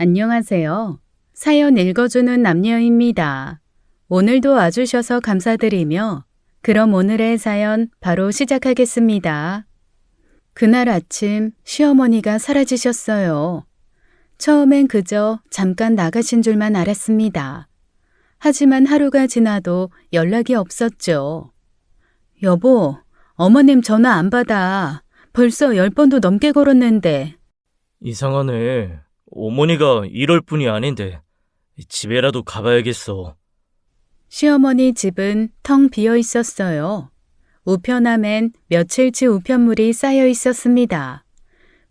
안녕하세요. 사연 읽어주는 남녀입니다. 오늘도 와주셔서 감사드리며 그럼 오늘의 사연 바로 시작하겠습니다. 그날 아침 시어머니가 사라지셨어요. 처음엔 그저 잠깐 나가신 줄만 알았습니다. 하지만 하루가 지나도 연락이 없었죠. 여보, 어머님 전화 안 받아. 벌써 10번도 넘게 걸었는데. 이상하네. 어머니가 이럴 뿐이 아닌데 집에라도 가봐야겠어. 시어머니 집은 텅 비어 있었어요. 우편함엔 며칠치 우편물이 쌓여 있었습니다.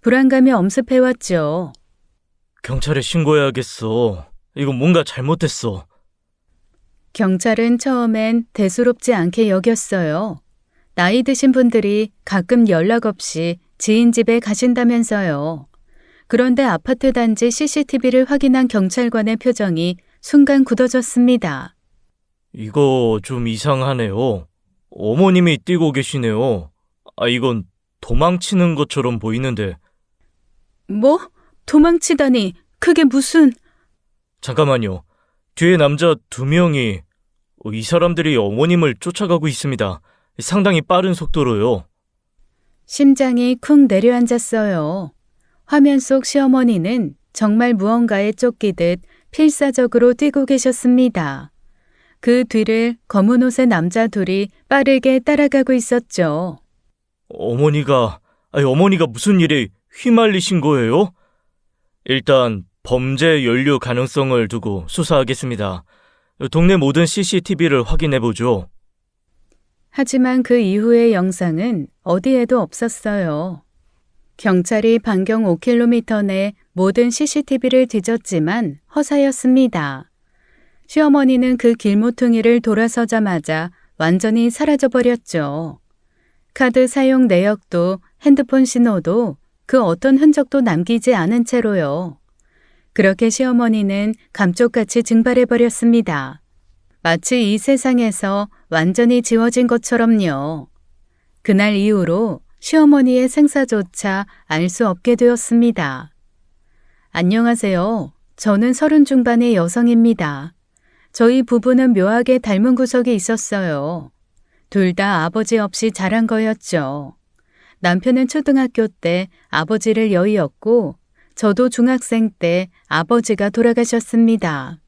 불안감이 엄습해왔죠. 경찰에 신고해야겠어. 이거 뭔가 잘못됐어. 경찰은 처음엔 대수롭지 않게 여겼어요. 나이 드신 분들이 가끔 연락 없이 지인 집에 가신다면서요. 그런데 아파트 단지 CCTV를 확인한 경찰관의 표정이 순간 굳어졌습니다. 이거 좀 이상하네요. 어머님이 뛰고 계시네요. 이건 도망치는 것처럼 보이는데. 뭐? 도망치다니 그게 무슨... 잠깐만요. 뒤에 남자 2명이 이 사람들이 어머님을 쫓아가고 있습니다. 상당히 빠른 속도로요. 심장이 쿵 내려앉았어요. 화면 속 시어머니는 정말 무언가에 쫓기듯 필사적으로 뛰고 계셨습니다. 그 뒤를 검은 옷의 남자 둘이 빠르게 따라가고 있었죠. 어머니가 무슨 일에 휘말리신 거예요? 일단 범죄 연루 가능성을 두고 수사하겠습니다. 동네 모든 CCTV를 확인해보죠. 하지만 그 이후의 영상은 어디에도 없었어요. 경찰이 반경 5km 내 모든 CCTV를 뒤졌지만 허사였습니다. 시어머니는 그 길모퉁이를 돌아서자마자 완전히 사라져버렸죠. 카드 사용 내역도 핸드폰 신호도 그 어떤 흔적도 남기지 않은 채로요. 그렇게 시어머니는 감쪽같이 증발해버렸습니다. 마치 이 세상에서 완전히 지워진 것처럼요. 그날 이후로 시어머니의 생사조차 알 수 없게 되었습니다. 안녕하세요. 저는 30 중반의 여성입니다. 저희 부부는 묘하게 닮은 구석이 있었어요. 둘 다 아버지 없이 자란 거였죠. 남편은 초등학교 때 아버지를 여의었고 저도 중학생 때 아버지가 돌아가셨습니다.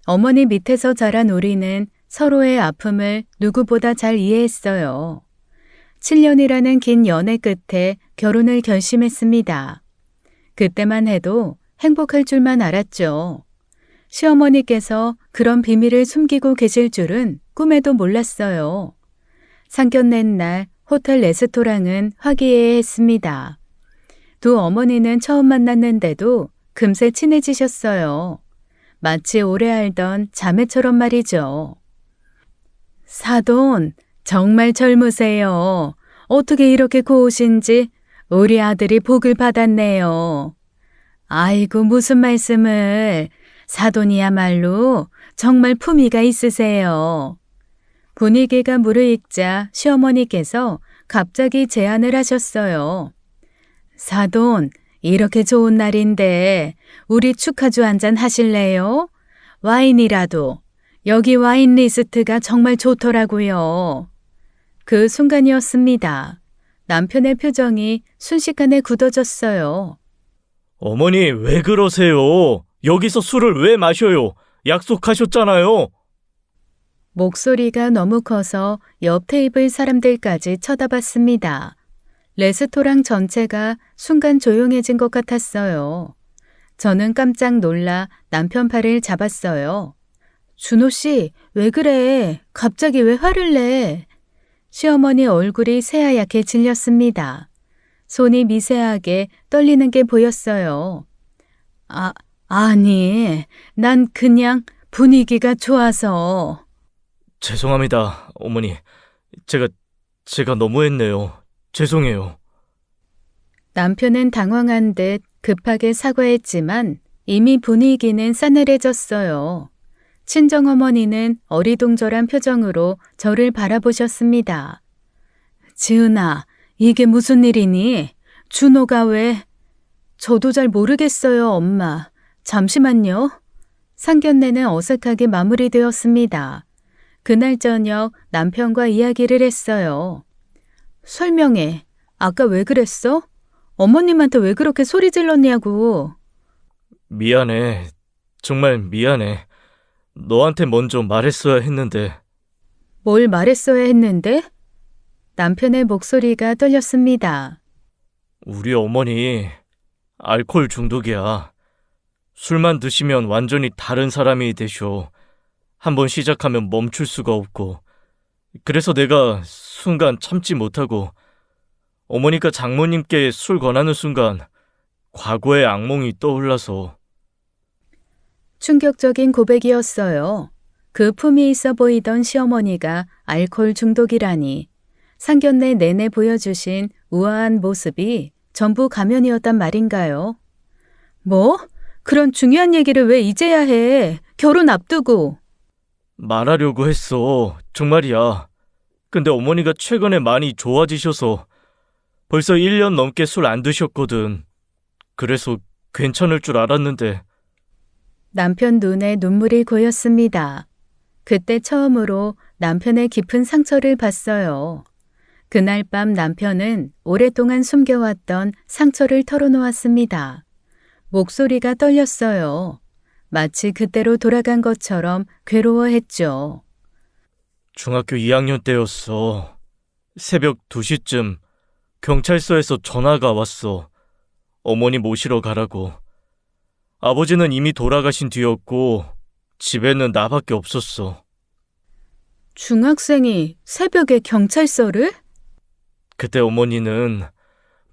어머니 밑에서 자란 우리는 서로의 아픔을 누구보다 잘 이해했어요. 7년이라는 긴 연애 끝에 결혼을 결심했습니다. 그때만 해도 행복할 줄만 알았죠. 시어머니께서 그런 비밀을 숨기고 계실 줄은 꿈에도 몰랐어요. 상견례 날 호텔 레스토랑은 화기애애했습니다. 두 어머니는 처음 만났는데도 금세 친해지셨어요. 마치 오래 알던 자매처럼 말이죠. 사돈, 정말 젊으세요. 어떻게 이렇게 고우신지 우리 아들이 복을 받았네요. 아이고 무슨 말씀을. 사돈이야말로 정말 품위가 있으세요. 분위기가 무르익자 시어머니께서 갑자기 제안을 하셨어요. 사돈, 이렇게 좋은 날인데 우리 축하주 한잔 하실래요? 와인이라도. 여기 와인 리스트가 정말 좋더라고요. 그 순간이었습니다. 남편의 표정이 순식간에 굳어졌어요. 어머니 왜 그러세요? 여기서 술을 왜 마셔요? 약속하셨잖아요. 목소리가 너무 커서 옆 테이블 사람들까지 쳐다봤습니다. 레스토랑 전체가 순간 조용해진 것 같았어요. 저는 깜짝 놀라 남편 팔을 잡았어요. 준호 씨, 왜 그래? 갑자기 왜 화를 내? 시어머니 얼굴이 새하얗게 질렸습니다. 손이 미세하게 떨리는 게 보였어요. 아니, 난 그냥 분위기가 좋아서. 죄송합니다, 어머니. 제가 너무했네요. 죄송해요. 남편은 당황한 듯 급하게 사과했지만 이미 분위기는 싸늘해졌어요. 친정어머니는 어리둥절한 표정으로 저를 바라보셨습니다. 지은아, 이게 무슨 일이니? 준호가 왜? 저도 잘 모르겠어요, 엄마. 잠시만요. 상견례는 어색하게 마무리되었습니다. 그날 저녁 남편과 이야기를 했어요. 설명해. 아까 왜 그랬어? 어머님한테 왜 그렇게 소리 질렀냐고. 미안해. 정말 미안해. 너한테 먼저 말했어야 했는데. 뭘 말했어야 했는데? 남편의 목소리가 떨렸습니다. 우리 어머니 알코올 중독이야. 술만 드시면 완전히 다른 사람이 되셔. 한번 시작하면 멈출 수가 없고. 그래서 내가 순간 참지 못하고 어머니가 장모님께 술 권하는 순간 과거의 악몽이 떠올라서. 충격적인 고백이었어요. 그 품이 있어 보이던 시어머니가 알코올 중독이라니. 상견례 내내 보여주신 우아한 모습이 전부 가면이었단 말인가요? 뭐? 그런 중요한 얘기를 왜 이제야 해? 결혼 앞두고. 말하려고 했어. 정말이야. 근데 어머니가 최근에 많이 좋아지셔서 벌써 1년 넘게 술 안 드셨거든. 그래서 괜찮을 줄 알았는데. 남편 눈에 눈물이 고였습니다. 그때 처음으로 남편의 깊은 상처를 봤어요. 그날 밤 남편은 오랫동안 숨겨왔던 상처를 털어놓았습니다. 목소리가 떨렸어요. 마치 그때로 돌아간 것처럼 괴로워했죠. 중학교 2학년 때였어. 새벽 2시쯤 경찰서에서 전화가 왔어. 어머니 모시러 가라고. 아버지는 이미 돌아가신 뒤였고 집에는 나밖에 없었어. 중학생이 새벽에 경찰서를? 그때 어머니는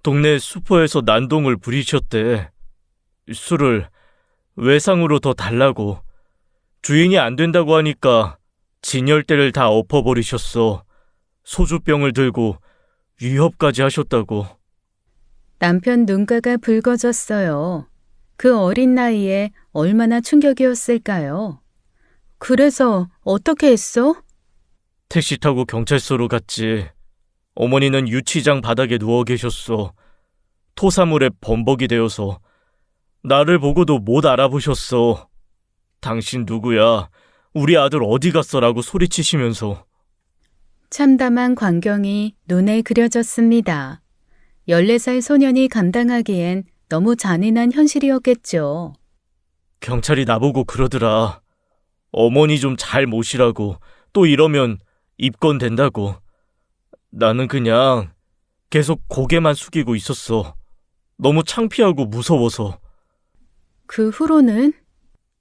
동네 슈퍼에서 난동을 부리셨대. 술을 외상으로 더 달라고. 주인이 안 된다고 하니까 진열대를 다 엎어버리셨어. 소주병을 들고 위협까지 하셨다고. 남편 눈가가 붉어졌어요. 그 어린 나이에 얼마나 충격이었을까요? 그래서 어떻게 했어? 택시 타고 경찰서로 갔지. 어머니는 유치장 바닥에 누워 계셨어. 토사물에 범벅이 되어서. 나를 보고도 못 알아보셨어. 당신 누구야? 우리 아들 어디 갔어라고 소리치시면서. 참담한 광경이 눈에 그려졌습니다. 14살 소년이 감당하기엔 너무 잔인한 현실이었겠죠. 경찰이 나보고 그러더라. 어머니 좀 잘 모시라고. 또 이러면 입건된다고. 나는 그냥 계속 고개만 숙이고 있었어. 너무 창피하고 무서워서. 그 후로는?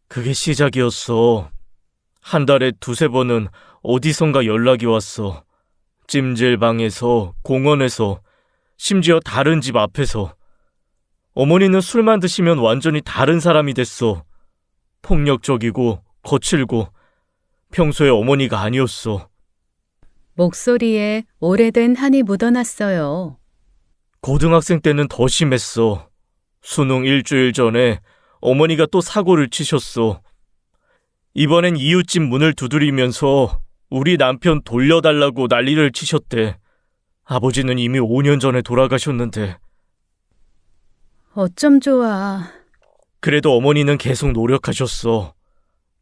그게 시작이었어. 한 달에 2-3번은 어디선가 연락이 왔어. 찜질방에서, 공원에서, 심지어 다른 집 앞에서. 어머니는 술만 드시면 완전히 다른 사람이 됐어. 폭력적이고 거칠고 평소에 어머니가 아니었어. 목소리에 오래된 한이 묻어났어요. 고등학생 때는 더 심했어. 수능 일주일 전에 어머니가 또 사고를 치셨어. 이번엔 이웃집 문을 두드리면서 우리 남편 돌려달라고 난리를 치셨대. 아버지는 이미 5년 전에 돌아가셨는데. 어쩜 좋아. 그래도 어머니는 계속 노력하셨어.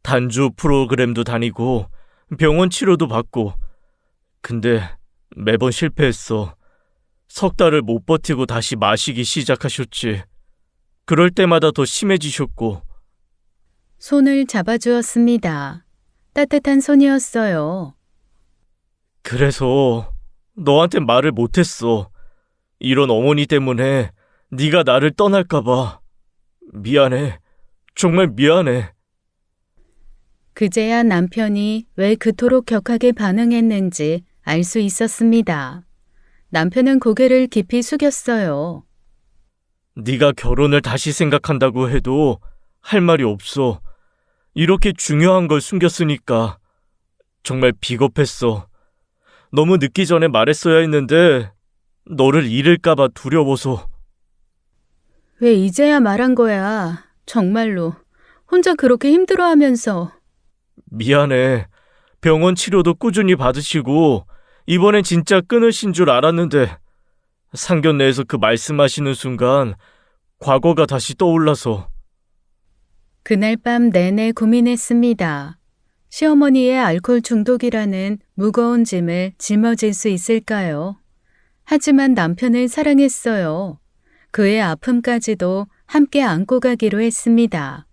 단주 프로그램도 다니고 병원 치료도 받고. 근데 매번 실패했어. 석 달을 못 버티고 다시 마시기 시작하셨지. 그럴 때마다 더 심해지셨고. 손을 잡아주었습니다. 따뜻한 손이었어요. 그래서 너한테 말을 못했어. 이런 어머니 때문에 네가 나를 떠날까 봐. 미안해. 정말 미안해. 그제야 남편이 왜 그토록 격하게 반응했는지 알 수 있었습니다. 남편은 고개를 깊이 숙였어요. 네가 결혼을 다시 생각한다고 해도 할 말이 없어. 이렇게 중요한 걸 숨겼으니까. 정말 비겁했어. 너무 늦기 전에 말했어야 했는데 너를 잃을까 봐 두려워서. 왜 이제야 말한 거야? 정말로. 혼자 그렇게 힘들어하면서. 미안해. 병원 치료도 꾸준히 받으시고 이번엔 진짜 끊으신 줄 알았는데 상견례에서 그 말씀하시는 순간 과거가 다시 떠올라서. 그날 밤 내내 고민했습니다. 시어머니의 알코올 중독이라는 무거운 짐을 짊어질 수 있을까요? 하지만 남편을 사랑했어요. 그의 아픔까지도 함께 안고 가기로 했습니다.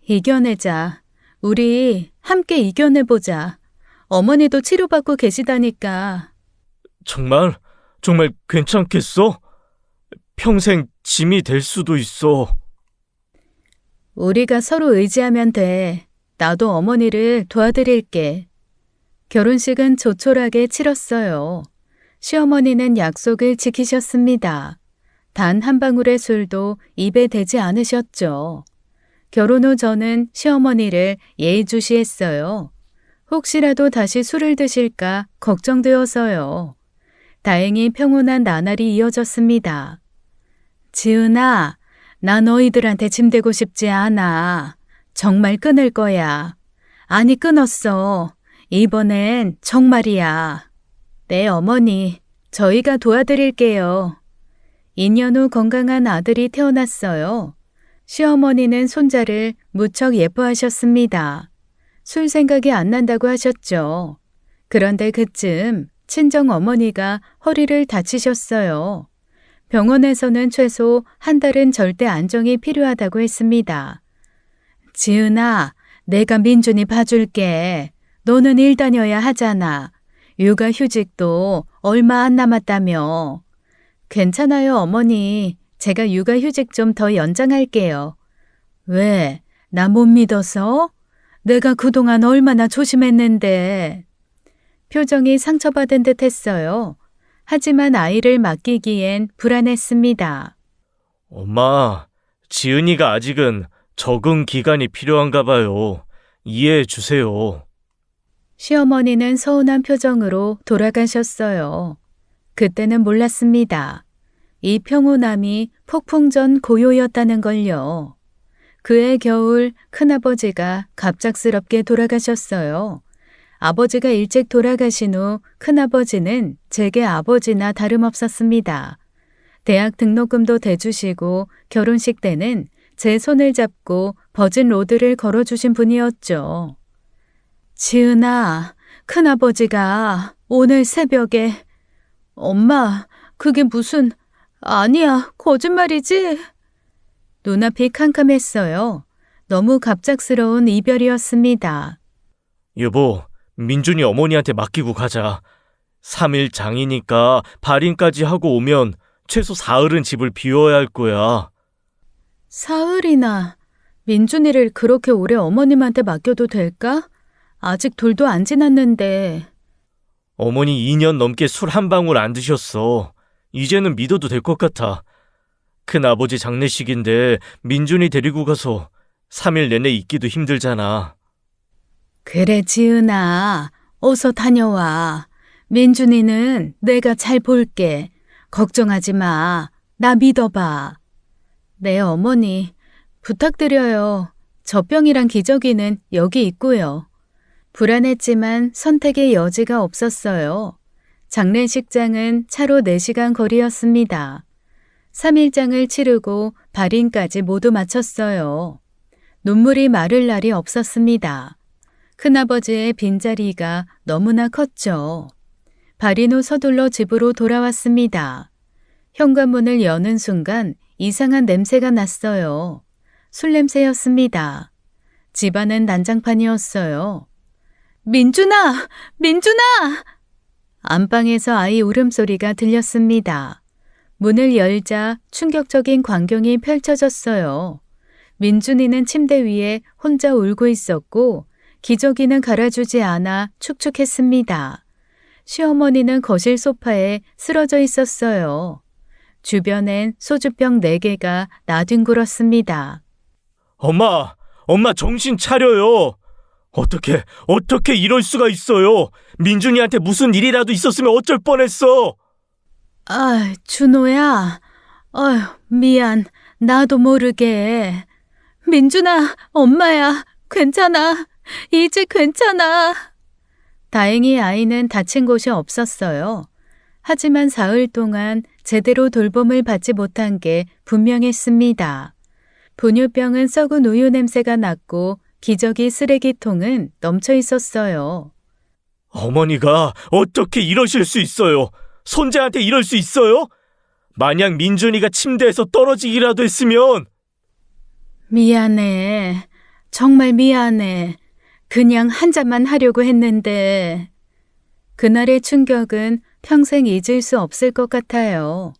이겨내자. 우리 함께 이겨내보자. 어머니도 치료받고 계시다니까. 정말 괜찮겠어? 평생 짐이 될 수도 있어. 우리가 서로 의지하면 돼. 나도 어머니를 도와드릴게. 결혼식은 조촐하게 치렀어요. 시어머니는 약속을 지키셨습니다. 단 한 방울의 술도 입에 대지 않으셨죠. 결혼 후 저는 시어머니를 예의주시했어요. 혹시라도 다시 술을 드실까 걱정되어서요. 다행히 평온한 나날이 이어졌습니다. 지은아, 나 너희들한테 짐되고 싶지 않아. 정말 끊을 거야. 아니, 끊었어. 이번엔 정말이야. 네, 어머니. 저희가 도와드릴게요. 2년 후 건강한 아들이 태어났어요. 시어머니는 손자를 무척 예뻐하셨습니다. 술 생각이 안 난다고 하셨죠. 그런데 그쯤 친정 어머니가 허리를 다치셨어요. 병원에서는 최소 한 달은 절대 안정이 필요하다고 했습니다. 지은아, 내가 민준이 봐줄게. 너는 일 다녀야 하잖아. 육아휴직도 얼마 안 남았다며. 괜찮아요, 어머니. 제가 육아휴직 좀 더 연장할게요. 왜? 나 못 믿어서? 내가 그동안 얼마나 조심했는데. 표정이 상처받은 듯 했어요. 하지만 아이를 맡기기엔 불안했습니다. 엄마, 지은이가 아직은 적응 기간이 필요한가 봐요. 이해해 주세요. 시어머니는 서운한 표정으로 돌아가셨어요. 그때는 몰랐습니다. 이 평온함이 폭풍 전 고요였다는 걸요. 그해 겨울 큰아버지가 갑작스럽게 돌아가셨어요. 아버지가 일찍 돌아가신 후 큰아버지는 제게 아버지나 다름없었습니다. 대학 등록금도 대주시고 결혼식 때는 제 손을 잡고 버진 로드를 걸어주신 분이었죠. 지은아, 큰아버지가 오늘 새벽에... 엄마, 그게 무슨... 아니야, 거짓말이지? 눈앞이 캄캄했어요. 너무 갑작스러운 이별이었습니다. 여보, 민준이 어머니한테 맡기고 가자. 3일 장이니까 발인까지 하고 오면 최소 사흘은 집을 비워야 할 거야. 사흘이나 민준이를 그렇게 오래 어머님한테 맡겨도 될까? 아직 돌도 안 지났는데. 어머니 2년 넘게 술 한 방울 안 드셨어. 이제는 믿어도 될 것 같아. 큰아버지 장례식인데 민준이 데리고 가서 3일 내내 있기도 힘들잖아. 그래, 지은아. 어서 다녀와. 민준이는 내가 잘 볼게. 걱정하지 마. 나 믿어봐. 네, 어머니. 부탁드려요. 젖병이랑 기저귀는 여기 있고요. 불안했지만 선택의 여지가 없었어요. 장례식장은 차로 4시간 거리였습니다. 3일장을 치르고 발인까지 모두 마쳤어요. 눈물이 마를 날이 없었습니다. 큰아버지의 빈자리가 너무나 컸죠. 발인 후 서둘러 집으로 돌아왔습니다. 현관문을 여는 순간 이상한 냄새가 났어요. 술 냄새였습니다. 집안은 난장판이었어요. 민준아! 민준아! 안방에서 아이 울음소리가 들렸습니다. 문을 열자 충격적인 광경이 펼쳐졌어요. 민준이는 침대 위에 혼자 울고 있었고 기저귀는 갈아주지 않아 축축했습니다. 시어머니는 거실 소파에 쓰러져 있었어요. 주변엔 소주병 4개가 나뒹굴었습니다. 엄마 정신 차려요. 어떻게 이럴 수가 있어요. 민준이한테 무슨 일이라도 있었으면 어쩔 뻔했어. 아, 준호야. 미안. 나도 모르게. 민준아, 엄마야. 괜찮아. 이제 괜찮아. 다행히 아이는 다친 곳이 없었어요. 하지만 사흘 동안 제대로 돌봄을 받지 못한 게 분명했습니다. 분유병은 썩은 우유 냄새가 났고 기저귀 쓰레기통은 넘쳐 있었어요. 어머니가 어떻게 이러실 수 있어요? 손자한테 이럴 수 있어요? 만약 민준이가 침대에서 떨어지기라도 했으면. 미안해. 정말 미안해. 그냥 한 잔만 하려고 했는데. 그날의 충격은 평생 잊을 수 없을 것 같아요.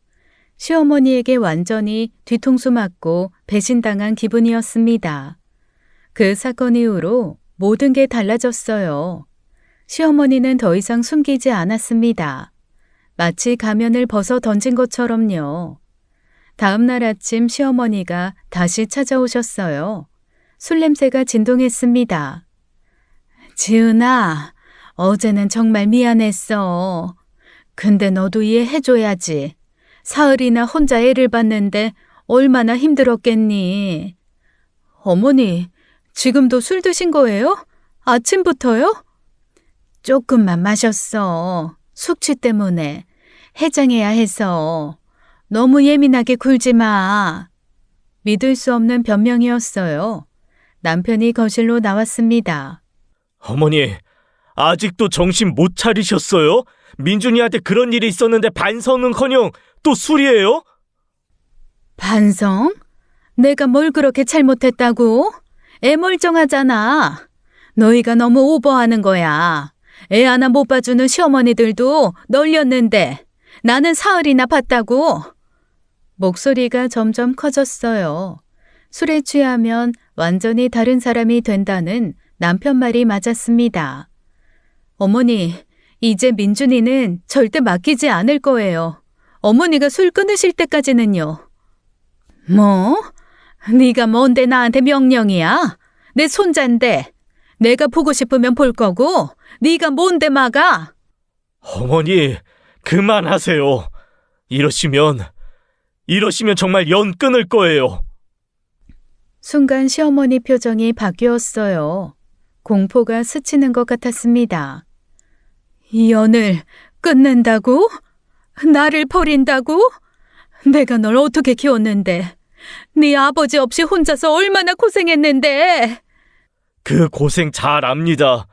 시어머니에게 완전히 뒤통수 맞고 배신당한 기분이었습니다. 그 사건 이후로 모든 게 달라졌어요. 시어머니는 더 이상 숨기지 않았습니다. 마치 가면을 벗어 던진 것처럼요. 다음 날 아침 시어머니가 다시 찾아오셨어요. 술 냄새가 진동했습니다. 지은아, 어제는 정말 미안했어. 근데 너도 이해해줘야지. 사흘이나 혼자 애를 봤는데 얼마나 힘들었겠니? 어머니, 지금도 술 드신 거예요? 아침부터요? 조금만 마셨어. 숙취 때문에. 해장해야 해서. 너무 예민하게 굴지 마. 믿을 수 없는 변명이었어요. 남편이 거실로 나왔습니다. 어머니, 아직도 정신 못 차리셨어요? 민준이한테 그런 일이 있었는데 반성은커녕 또 술이에요? 반성? 내가 뭘 그렇게 잘못했다고? 애 멀쩡하잖아. 너희가 너무 오버하는 거야. 애 하나 못 봐주는 시어머니들도 널렸는데 나는 사흘이나 봤다고. 목소리가 점점 커졌어요. 술에 취하면 완전히 다른 사람이 된다는 남편 말이 맞았습니다. 어머니, 이제 민준이는 절대 맡기지 않을 거예요. 어머니가 술 끊으실 때까지는요. 뭐? 네가 뭔데 나한테 명령이야? 내 손자인데 내가 보고 싶으면 볼 거고 네가 뭔데 막아? 어머니, 그만하세요. 이러시면 정말 연 끊을 거예요. 순간 시어머니 표정이 바뀌었어요. 공포가 스치는 것 같았습니다. 이 연을 끊는다고? 나를 버린다고? 내가 널 어떻게 키웠는데? 네 아버지 없이 혼자서 얼마나 고생했는데? 그 고생 잘 압니다.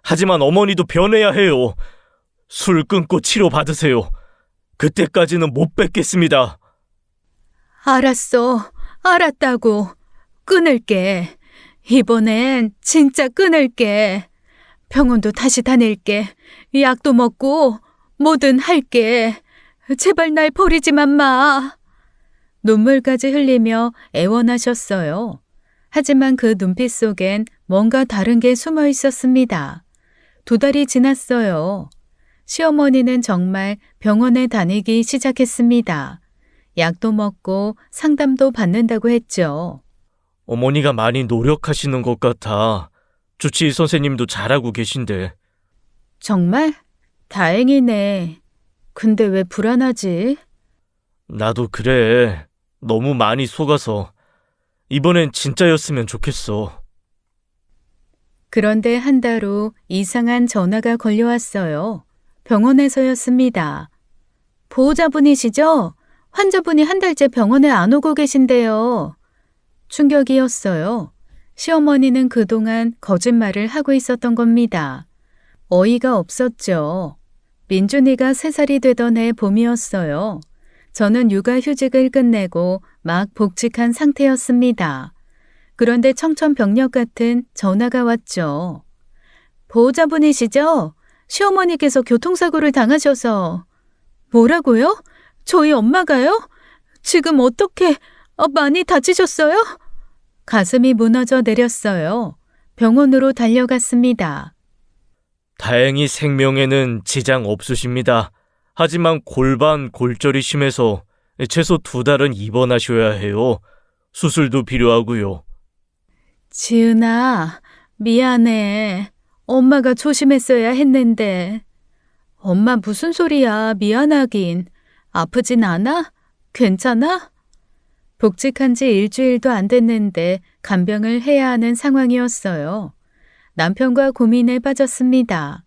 하지만 어머니도 변해야 해요. 술 끊고 치료 받으세요. 그때까지는 못 뵙겠습니다. 알았어. 알았다고. 끊을게. 이번엔 진짜 끊을게. 병원도 다시 다닐게. 약도 먹고 뭐든 할게. 제발 날 버리지만 마. 눈물까지 흘리며 애원하셨어요. 하지만 그 눈빛 속엔 뭔가 다른 게 숨어 있었습니다. 2달이 지났어요. 시어머니는 정말 병원에 다니기 시작했습니다. 약도 먹고 상담도 받는다고 했죠. 어머니가 많이 노력하시는 것 같아. 주치의 선생님도 잘하고 계신데. 정말? 다행이네. 근데 왜 불안하지? 나도 그래. 너무 많이 속아서. 이번엔 진짜였으면 좋겠어. 그런데 한 달 후 이상한 전화가 걸려왔어요. 병원에서였습니다. 보호자분이시죠? 환자분이 한 달째 병원에 안 오고 계신데요. 충격이었어요. 시어머니는 그동안 거짓말을 하고 있었던 겁니다. 어이가 없었죠. 민준이가 3살이 되던 해 봄이었어요. 저는 육아휴직을 끝내고 막 복직한 상태였습니다. 그런데 청천벽력 같은 전화가 왔죠. 보호자분이시죠? 시어머니께서 교통사고를 당하셔서. 뭐라고요? 저희 엄마가요? 지금 어떻게 많이 다치셨어요? 가슴이 무너져 내렸어요. 병원으로 달려갔습니다. 다행히 생명에는 지장 없으십니다. 하지만 골반 골절이 심해서 최소 2달은 입원하셔야 해요. 수술도 필요하고요. 지은아, 미안해. 엄마가 조심했어야 했는데. 엄마 무슨 소리야, 미안하긴. 아프진 않아? 괜찮아? 복직한 지 일주일도 안 됐는데 간병을 해야 하는 상황이었어요. 남편과 고민에 빠졌습니다.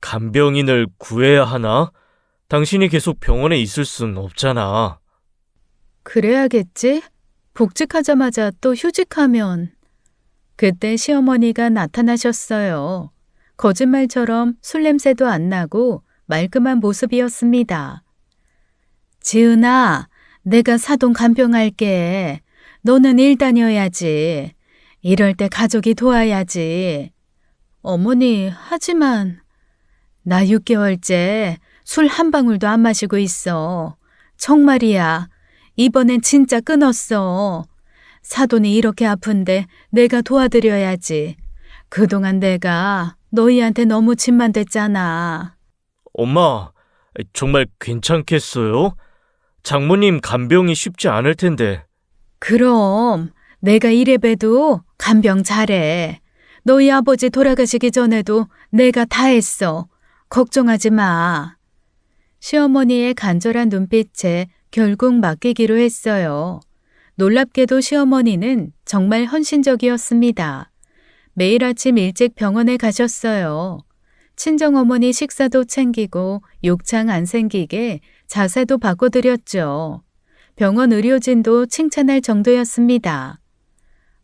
간병인을 구해야 하나? 당신이 계속 병원에 있을 순 없잖아. 그래야겠지? 복직하자마자 또 휴직하면. 그때 시어머니가 나타나셨어요. 거짓말처럼 술 냄새도 안 나고 말끔한 모습이었습니다. 지은아, 내가 사돈 간병할게. 너는 일 다녀야지. 이럴 때 가족이 도와야지. 어머니, 하지만 나 6개월째 술 한 방울도 안 마시고 있어. 정말이야. 이번엔 진짜 끊었어. 사돈이 이렇게 아픈데 내가 도와드려야지. 그동안 내가 너희한테 너무 짐만 됐잖아. 엄마, 정말 괜찮겠어요? 장모님 간병이 쉽지 않을 텐데. 그럼 내가 이래봬도 간병 잘해. 너희 아버지 돌아가시기 전에도 내가 다 했어. 걱정하지 마. 시어머니의 간절한 눈빛에 결국 맡기기로 했어요. 놀랍게도 시어머니는 정말 헌신적이었습니다. 매일 아침 일찍 병원에 가셨어요. 친정어머니 식사도 챙기고 욕창 안 생기게 자세도 바꿔드렸죠. 병원 의료진도 칭찬할 정도였습니다.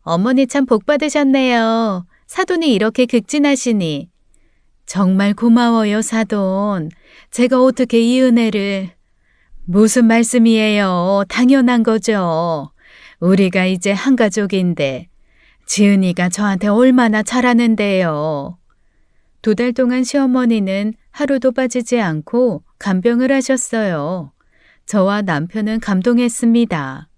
어머니 참 복 받으셨네요. 사돈이 이렇게 극진하시니. 정말 고마워요, 사돈. 제가 어떻게 이 은혜를. 무슨 말씀이에요. 당연한 거죠. 우리가 이제 한 가족인데 지은이가 저한테 얼마나 잘하는데요. 2달 동안 시어머니는 하루도 빠지지 않고 간병을 하셨어요. 저와 남편은 감동했습니다.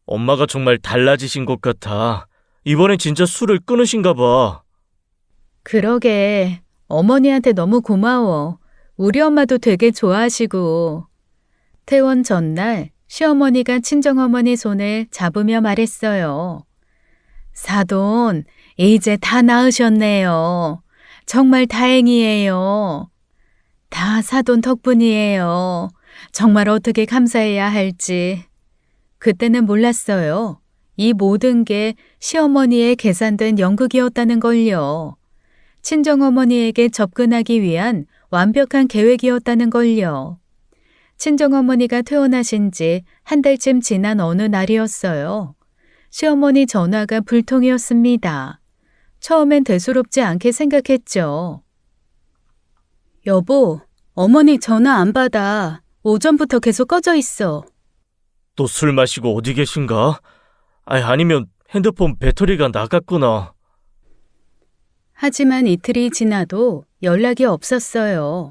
엄마가 정말 달라지신 것 같아. 이번엔 진짜 술을 끊으신가 봐. 그러게, 어머니한테 너무 고마워. 우리 엄마도 되게 좋아하시고. 퇴원 전날 시어머니가 친정어머니 손을 잡으며 말했어요. 사돈, 이제 다 나으셨네요. 정말 다행이에요. 다 사돈 덕분이에요. 정말 어떻게 감사해야 할지. 그때는 몰랐어요. 이 모든 게 시어머니의 계산된 연극이었다는 걸요. 친정어머니에게 접근하기 위한 완벽한 계획이었다는 걸요. 친정어머니가 퇴원하신 지 한 달쯤 지난 어느 날이었어요. 시어머니 전화가 불통이었습니다. 처음엔 대수롭지 않게 생각했죠. 여보, 어머니 전화 안 받아. 오전부터 계속 꺼져 있어. 또 술 마시고 어디 계신가? 아니면 핸드폰 배터리가 나갔구나. 하지만 이틀이 지나도 연락이 없었어요.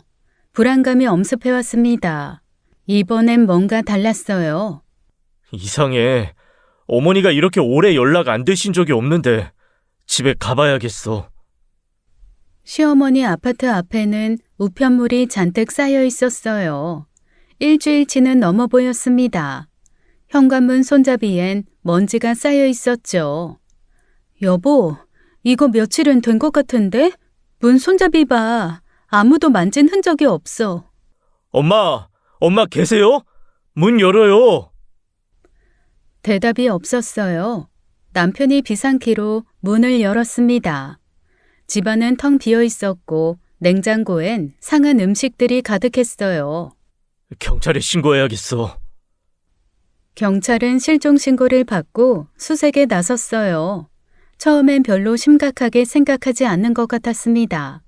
불안감이 엄습해왔습니다. 이번엔 뭔가 달랐어요. 이상해. 어머니가 이렇게 오래 연락 안 되신 적이 없는데 집에 가봐야겠어. 시어머니 아파트 앞에는 우편물이 잔뜩 쌓여 있었어요. 일주일치는 넘어 보였습니다. 현관문 손잡이엔 먼지가 쌓여 있었죠. 여보, 이거 며칠은 된 것 같은데? 문 손잡이 봐. 아무도 만진 흔적이 없어. 엄마 계세요? 문 열어요. 대답이 없었어요. 남편이 비상키로 문을 열었습니다. 집안은 텅 비어 있었고 냉장고엔 상한 음식들이 가득했어요. 경찰에 신고해야겠어. 경찰은 실종 신고를 받고 수색에 나섰어요. 처음엔 별로 심각하게 생각하지 않는 것 같았습니다.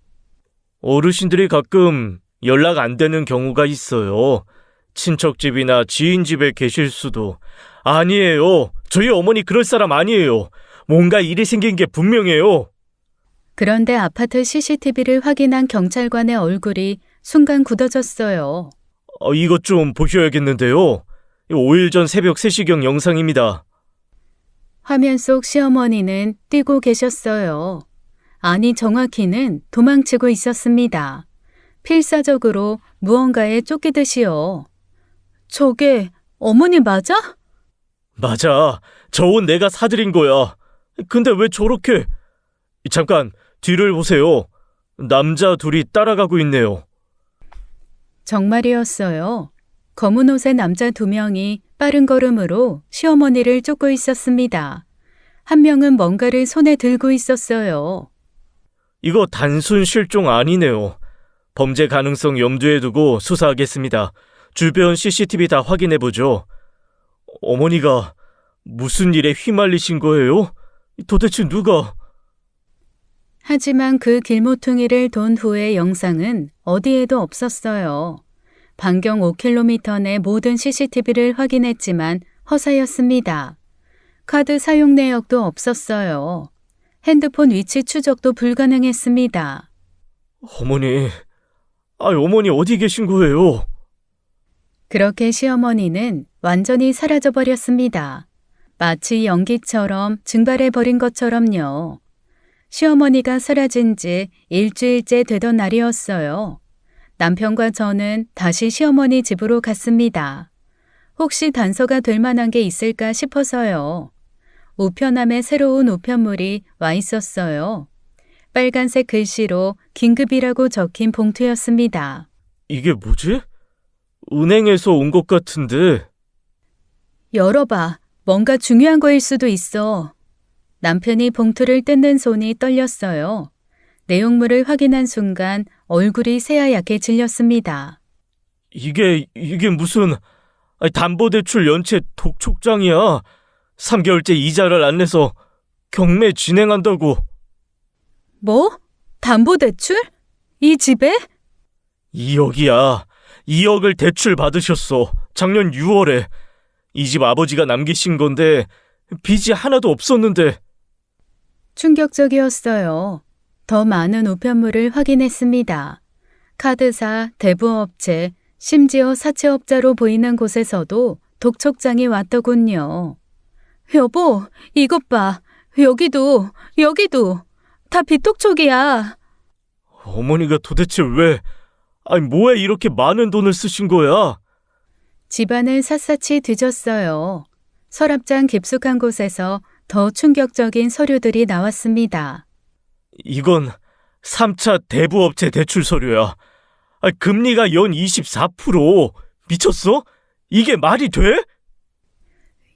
어르신들이 가끔 연락 안 되는 경우가 있어요. 친척집이나 지인집에 계실 수도. 아니에요. 저희 어머니 그럴 사람 아니에요. 뭔가 일이 생긴 게 분명해요. 그런데 아파트 CCTV를 확인한 경찰관의 얼굴이 순간 굳어졌어요. 이것 좀 보셔야겠는데요. 5일 전 새벽 3시경 영상입니다. 화면 속 시어머니는 뛰고 계셨어요. 아니, 정확히는 도망치고 있었습니다. 필사적으로 무언가에 쫓기듯이요. 저게 어머니 맞아? 맞아. 저 옷 내가 사드린 거야. 근데 왜 저렇게... 잠깐, 뒤를 보세요. 남자 둘이 따라가고 있네요. 정말이었어요. 검은 옷의 남자 2명이 빠른 걸음으로 시어머니를 쫓고 있었습니다. 한 명은 뭔가를 손에 들고 있었어요. 이거 단순 실종 아니네요. 범죄 가능성 염두에 두고 수사하겠습니다. 주변 CCTV 다 확인해보죠. 어머니가 무슨 일에 휘말리신 거예요? 도대체 누가? 하지만 그 길모퉁이를 돈 후의 영상은 어디에도 없었어요. 반경 5km 내 모든 CCTV를 확인했지만 허사였습니다. 카드 사용 내역도 없었어요. 핸드폰 위치 추적도 불가능했습니다. 어머니 어디 계신 거예요? 그렇게 시어머니는 완전히 사라져버렸습니다. 마치 연기처럼 증발해버린 것처럼요. 시어머니가 사라진 지 일주일째 되던 날이었어요. 남편과 저는 다시 시어머니 집으로 갔습니다. 혹시 단서가 될 만한 게 있을까 싶어서요. 우편함에 새로운 우편물이 와 있었어요. 빨간색 글씨로 긴급이라고 적힌 봉투였습니다. 이게 뭐지? 은행에서 온 것 같은데. 열어봐. 뭔가 중요한 거일 수도 있어. 남편이 봉투를 뜯는 손이 떨렸어요. 내용물을 확인한 순간 얼굴이 새하얗게 질렸습니다. 이게 무슨 담보대출 연체 독촉장이야. 3개월째 이자를 안 내서 경매 진행한다고. 뭐? 담보대출? 이 집에? 2억이야. 2억을 대출 받으셨어. 작년 6월에. 이 집 아버지가 남기신 건데 빚이 하나도 없었는데. 충격적이었어요. 더 많은 우편물을 확인했습니다. 카드사, 대부업체, 심지어 사채업자로 보이는 곳에서도 독촉장이 왔더군요. 여보, 이것 봐. 여기도 다 빚독촉이야. 어머니가 도대체 뭐에 이렇게 많은 돈을 쓰신 거야? 집안을 샅샅이 뒤졌어요. 서랍장 깊숙한 곳에서 더 충격적인 서류들이 나왔습니다. 이건 3차 대부업체 대출 서류야. 금리가 연 24%. 미쳤어? 이게 말이 돼?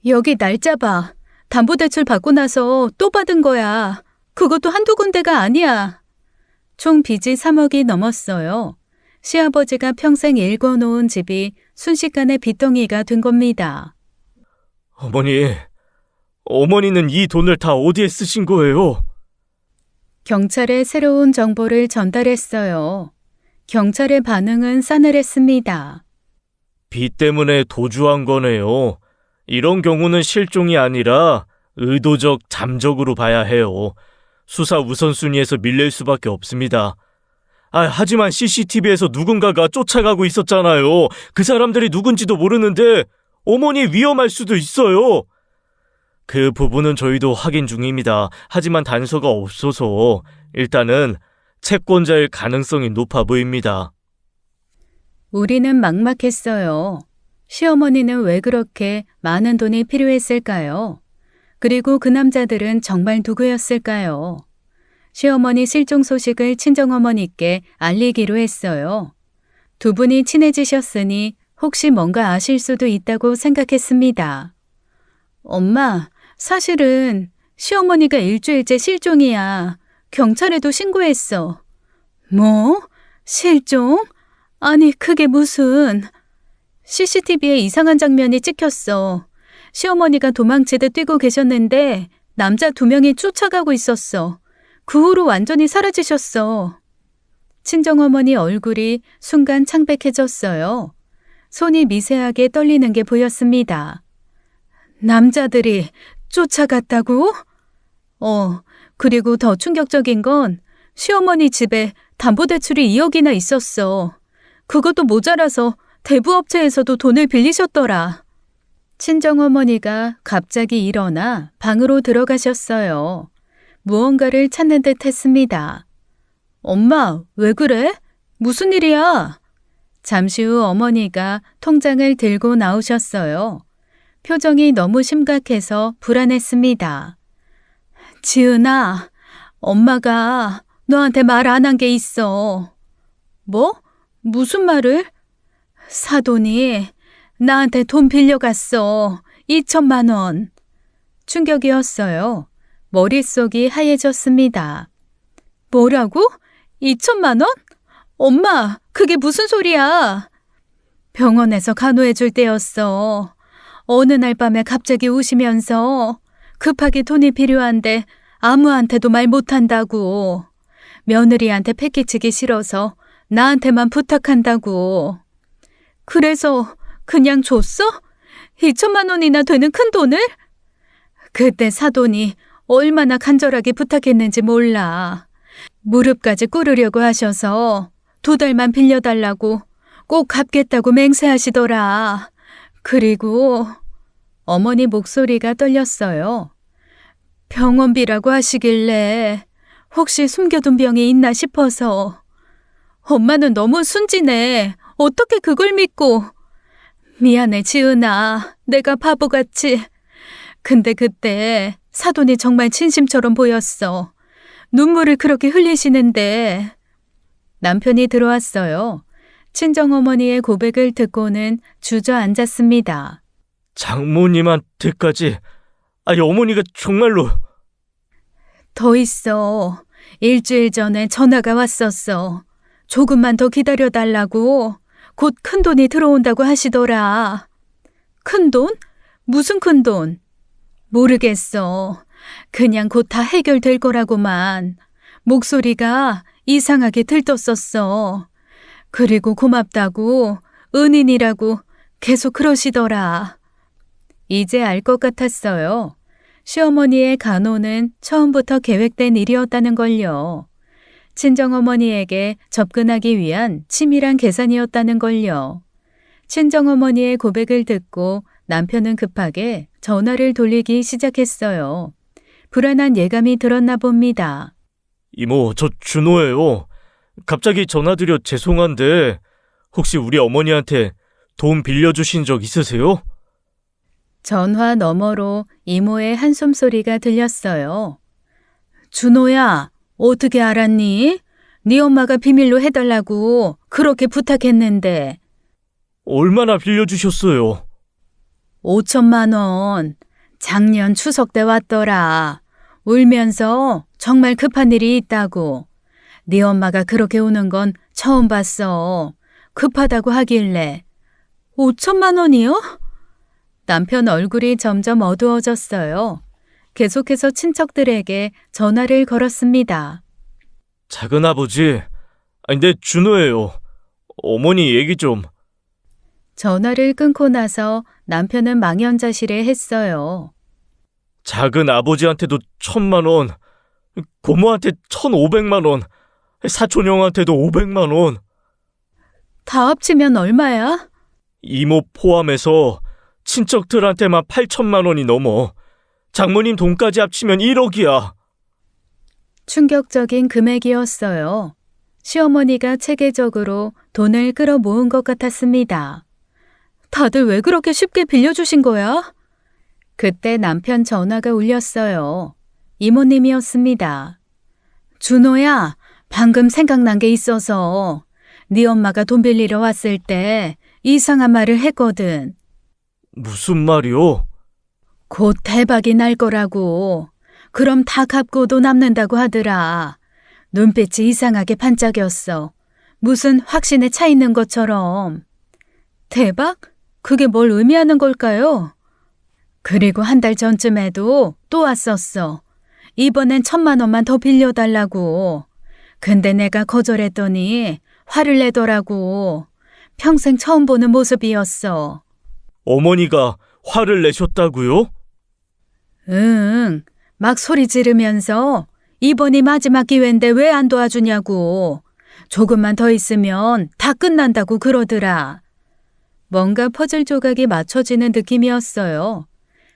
여기 날짜 봐. 담보대출 받고 나서 또 받은 거야. 그것도 한두 군데가 아니야. 총 빚이 3억이 넘었어요. 시아버지가 평생 일궈놓은 집이 순식간에 빚덩이가 된 겁니다. 어머니는 이 돈을 다 어디에 쓰신 거예요? 경찰에 새로운 정보를 전달했어요. 경찰의 반응은 싸늘했습니다. 빚 때문에 도주한 거네요. 이런 경우는 실종이 아니라 의도적 잠적으로 봐야 해요. 수사 우선순위에서 밀릴 수밖에 없습니다. 하지만 CCTV에서 누군가가 쫓아가고 있었잖아요. 그 사람들이 누군지도 모르는데 어머니 위험할 수도 있어요. 그 부분은 저희도 확인 중입니다. 하지만 단서가 없어서 일단은 채권자일 가능성이 높아 보입니다. 우리는 막막했어요. 시어머니는 왜 그렇게 많은 돈이 필요했을까요? 그리고 그 남자들은 정말 누구였을까요? 시어머니 실종 소식을 친정어머니께 알리기로 했어요. 두 분이 친해지셨으니 혹시 뭔가 아실 수도 있다고 생각했습니다. 엄마, 사실은 시어머니가 일주일째 실종이야. 경찰에도 신고했어. 뭐? 실종? 아니, 그게 무슨... CCTV에 이상한 장면이 찍혔어. 시어머니가 도망치듯 뛰고 계셨는데 남자 2명이 쫓아가고 있었어. 그 후로 완전히 사라지셨어. 친정어머니 얼굴이 순간 창백해졌어요. 손이 미세하게 떨리는 게 보였습니다. 남자들이 쫓아갔다고? 그리고 더 충격적인 건 시어머니 집에 담보대출이 2억이나 있었어. 그것도 모자라서 대부업체에서도 돈을 빌리셨더라. 친정어머니가 갑자기 일어나 방으로 들어가셨어요. 무언가를 찾는 듯 했습니다. 엄마, 왜 그래? 무슨 일이야? 잠시 후 어머니가 통장을 들고 나오셨어요. 표정이 너무 심각해서 불안했습니다. 지은아, 엄마가 너한테 말 안 한 게 있어. 뭐? 무슨 말을? 사돈이 나한테 돈 빌려갔어. 2천만 원. 충격이었어요. 머릿속이 하얘졌습니다. 뭐라고? 2천만 원? 엄마, 그게 무슨 소리야? 병원에서 간호해줄 때였어. 어느 날 밤에 갑자기 우시면서 급하게 돈이 필요한데 아무한테도 말 못한다고. 며느리한테 패기치기 싫어서 나한테만 부탁한다고. 그래서 그냥 줬어? 2천만 원이나 되는 큰 돈을? 그때 사돈이 얼마나 간절하게 부탁했는지 몰라. 무릎까지 꿇으려고 하셔서 2달만 빌려달라고 꼭 갚겠다고 맹세하시더라. 그리고 어머니 목소리가 떨렸어요. 병원비라고 하시길래 혹시 숨겨둔 병이 있나 싶어서. 엄마는 너무 순진해. 어떻게 그걸 믿고. 미안해, 지은아. 내가 바보같이. 근데 그때 사돈이 정말 진심처럼 보였어. 눈물을 그렇게 흘리시는데. 남편이 들어왔어요. 친정어머니의 고백을 듣고는 주저앉았습니다. 장모님한테까지. 아니, 어머니가 정말로. 더 있어. 일주일 전에 전화가 왔었어. 조금만 더 기다려달라고. 곧 큰돈이 들어온다고 하시더라. 큰돈? 무슨 큰돈? 모르겠어. 그냥 곧 다 해결될 거라고만. 목소리가 이상하게 들떴었어. 그리고 고맙다고, 은인이라고 계속 그러시더라. 이제 알 것 같았어요. 시어머니의 간호는 처음부터 계획된 일이었다는 걸요. 친정어머니에게 접근하기 위한 치밀한 계산이었다는 걸요. 친정어머니의 고백을 듣고 남편은 급하게 전화를 돌리기 시작했어요. 불안한 예감이 들었나 봅니다. 이모, 저 준호예요. 갑자기 전화드려 죄송한데 혹시 우리 어머니한테 돈 빌려주신 적 있으세요? 전화 너머로 이모의 한숨 소리가 들렸어요. 준호야, 어떻게 알았니? 네 엄마가 비밀로 해달라고 그렇게 부탁했는데. 얼마나 빌려주셨어요? 5천만 원. 작년 추석 때 왔더라. 울면서 정말 급한 일이 있다고. 네 엄마가 그렇게 우는 건 처음 봤어. 급하다고 하길래. 5천만 원이요? 남편 얼굴이 점점 어두워졌어요. 계속해서 친척들에게 전화를 걸었습니다. 작은아버지, 아니, 내 준호예요. 어머니 얘기 좀. 전화를 끊고 나서 남편은 망연자실해 했어요. 작은아버지한테도 1,000만 원, 고모한테 1,500만 원, 사촌 형한테도 500만 원. 다 합치면 얼마야? 이모 포함해서 친척들한테만 8천만 원이 넘어. 장모님 돈까지 합치면 1억이야. 충격적인 금액이었어요. 시어머니가 체계적으로 돈을 끌어모은 것 같았습니다. 다들 왜 그렇게 쉽게 빌려주신 거야? 그때 남편 전화가 울렸어요. 이모님이었습니다. 준호야, 방금 생각난 게 있어서 네 엄마가 돈 빌리러 왔을 때 이상한 말을 했거든. 무슨 말이요? 곧 대박이 날 거라고. 그럼 다 갚고도 남는다고 하더라. 눈빛이 이상하게 반짝였어. 무슨 확신에 차 있는 것처럼. 대박? 그게 뭘 의미하는 걸까요? 그리고 1달 전쯤에도 또 왔었어. 이번엔 1,000만 원만 더 빌려달라고. 근데 내가 거절했더니 화를 내더라고. 평생 처음 보는 모습이었어. 어머니가 화를 내셨다고요? 응, 막 소리 지르면서 이번이 마지막 기회인데 왜 안 도와주냐고. 조금만 더 있으면 다 끝난다고 그러더라. 뭔가 퍼즐 조각이 맞춰지는 느낌이었어요.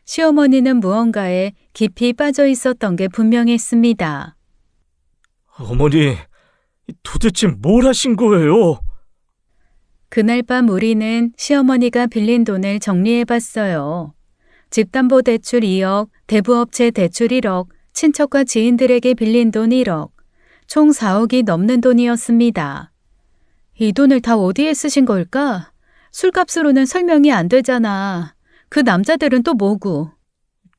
시어머니는 무언가에 깊이 빠져 있었던 게 분명했습니다. 어머니, 도대체 뭘 하신 거예요? 그날 밤 우리는 시어머니가 빌린 돈을 정리해봤어요. 집담보대출 2억, 대부업체 대출 1억, 친척과 지인들에게 빌린 돈 1억, 총 4억이 넘는 돈이었습니다. 이 돈을 다 어디에 쓰신 걸까? 술값으로는 설명이 안 되잖아. 그 남자들은 또 뭐고?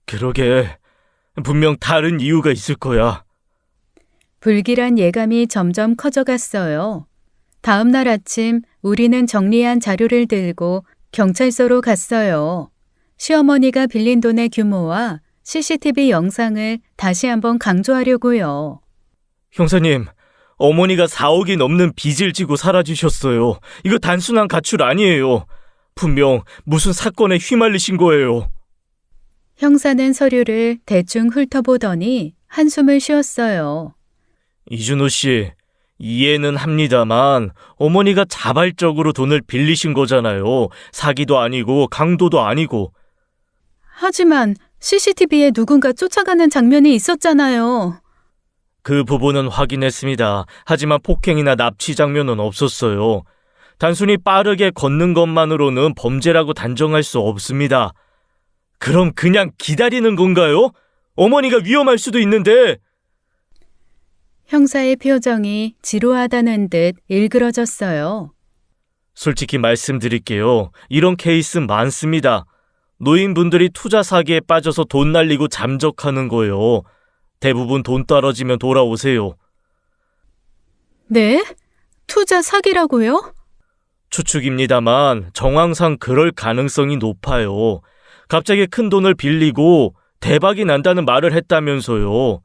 그러게, 분명 다른 이유가 있을 거야. 불길한 예감이 점점 커져갔어요. 다음 날 아침 우리는 정리한 자료를 들고 경찰서로 갔어요. 시어머니가 빌린 돈의 규모와 CCTV 영상을 다시 한번 강조하려고요. 형사님, 어머니가 4억이 넘는 빚을 지고 사라지셨어요. 이거 단순한 가출 아니에요. 분명 무슨 사건에 휘말리신 거예요. 형사는 서류를 대충 훑어보더니 한숨을 쉬었어요. 이준호 씨, 이해는 합니다만 어머니가 자발적으로 돈을 빌리신 거잖아요. 사기도 아니고 강도도 아니고. 하지만 CCTV에 누군가 쫓아가는 장면이 있었잖아요. 그 부분은 확인했습니다. 하지만 폭행이나 납치 장면은 없었어요. 단순히 빠르게 걷는 것만으로는 범죄라고 단정할 수 없습니다. 그럼 그냥 기다리는 건가요? 어머니가 위험할 수도 있는데. 형사의 표정이 지루하다는 듯 일그러졌어요. 솔직히 말씀드릴게요. 이런 케이스 많습니다. 노인분들이 투자 사기에 빠져서 돈 날리고 잠적하는 거예요. 대부분 돈 떨어지면 돌아오세요. 네? 투자 사기라고요? 추측입니다만 정황상 그럴 가능성이 높아요. 갑자기 큰 돈을 빌리고 대박이 난다는 말을 했다면서요.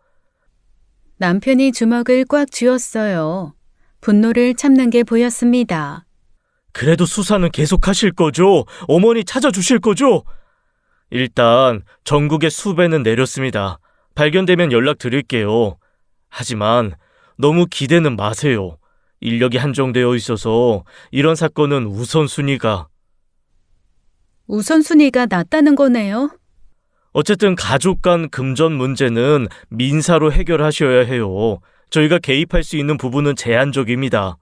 남편이 주먹을 꽉 쥐었어요. 분노를 참는 게 보였습니다. 그래도 수사는 계속하실 거죠? 어머니 찾아주실 거죠? 일단 전국에 수배는 내렸습니다. 발견되면 연락드릴게요. 하지만 너무 기대는 마세요. 인력이 한정되어 있어서 이런 사건은 우선순위가 낮다는 거네요. 어쨌든 가족 간 금전 문제는 민사로 해결하셔야 해요. 저희가 개입할 수 있는 부분은 제한적입니다.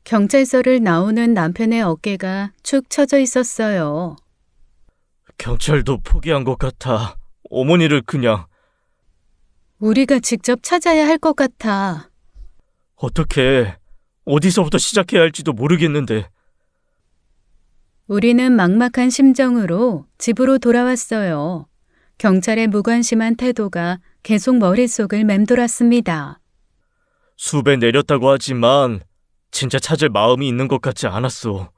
경찰서를 나오는 남편의 어깨가 축 처져 있었어요. 경찰도 포기한 것 같아. 어머니를 그냥. 우리가 직접 찾아야 할 것 같아. 어떻게 어디서부터 시작해야 할지도 모르겠는데. 우리는 막막한 심정으로 집으로 돌아왔어요. 경찰의 무관심한 태도가 계속 머릿속을 맴돌았습니다. 수배 내렸다고 하지만 진짜 찾을 마음이 있는 것 같지 않았어.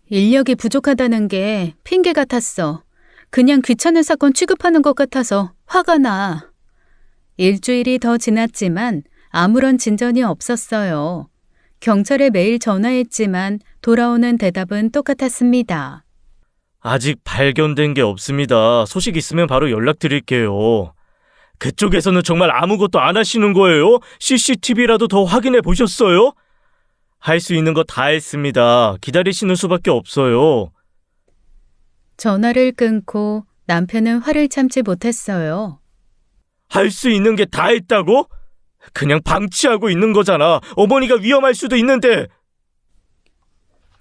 인력이 부족하다는 게 핑계 같았어. 그냥 귀찮은 사건 취급하는 것 같아서 화가 나. 일주일이 더 지났지만 아무런 진전이 없었어요. 경찰에 매일 전화했지만 돌아오는 대답은 똑같았습니다. 아직 발견된 게 없습니다. 소식 있으면 바로 연락드릴게요. 그쪽에서는 정말 아무것도 안 하시는 거예요? CCTV라도 더 확인해 보셨어요? 할 수 있는 거 다 했습니다. 기다리시는 수밖에 없어요. 전화를 끊고 남편은 화를 참지 못했어요. 할 수 있는 게 다 했다고? 그냥 방치하고 있는 거잖아. 어머니가 위험할 수도 있는데.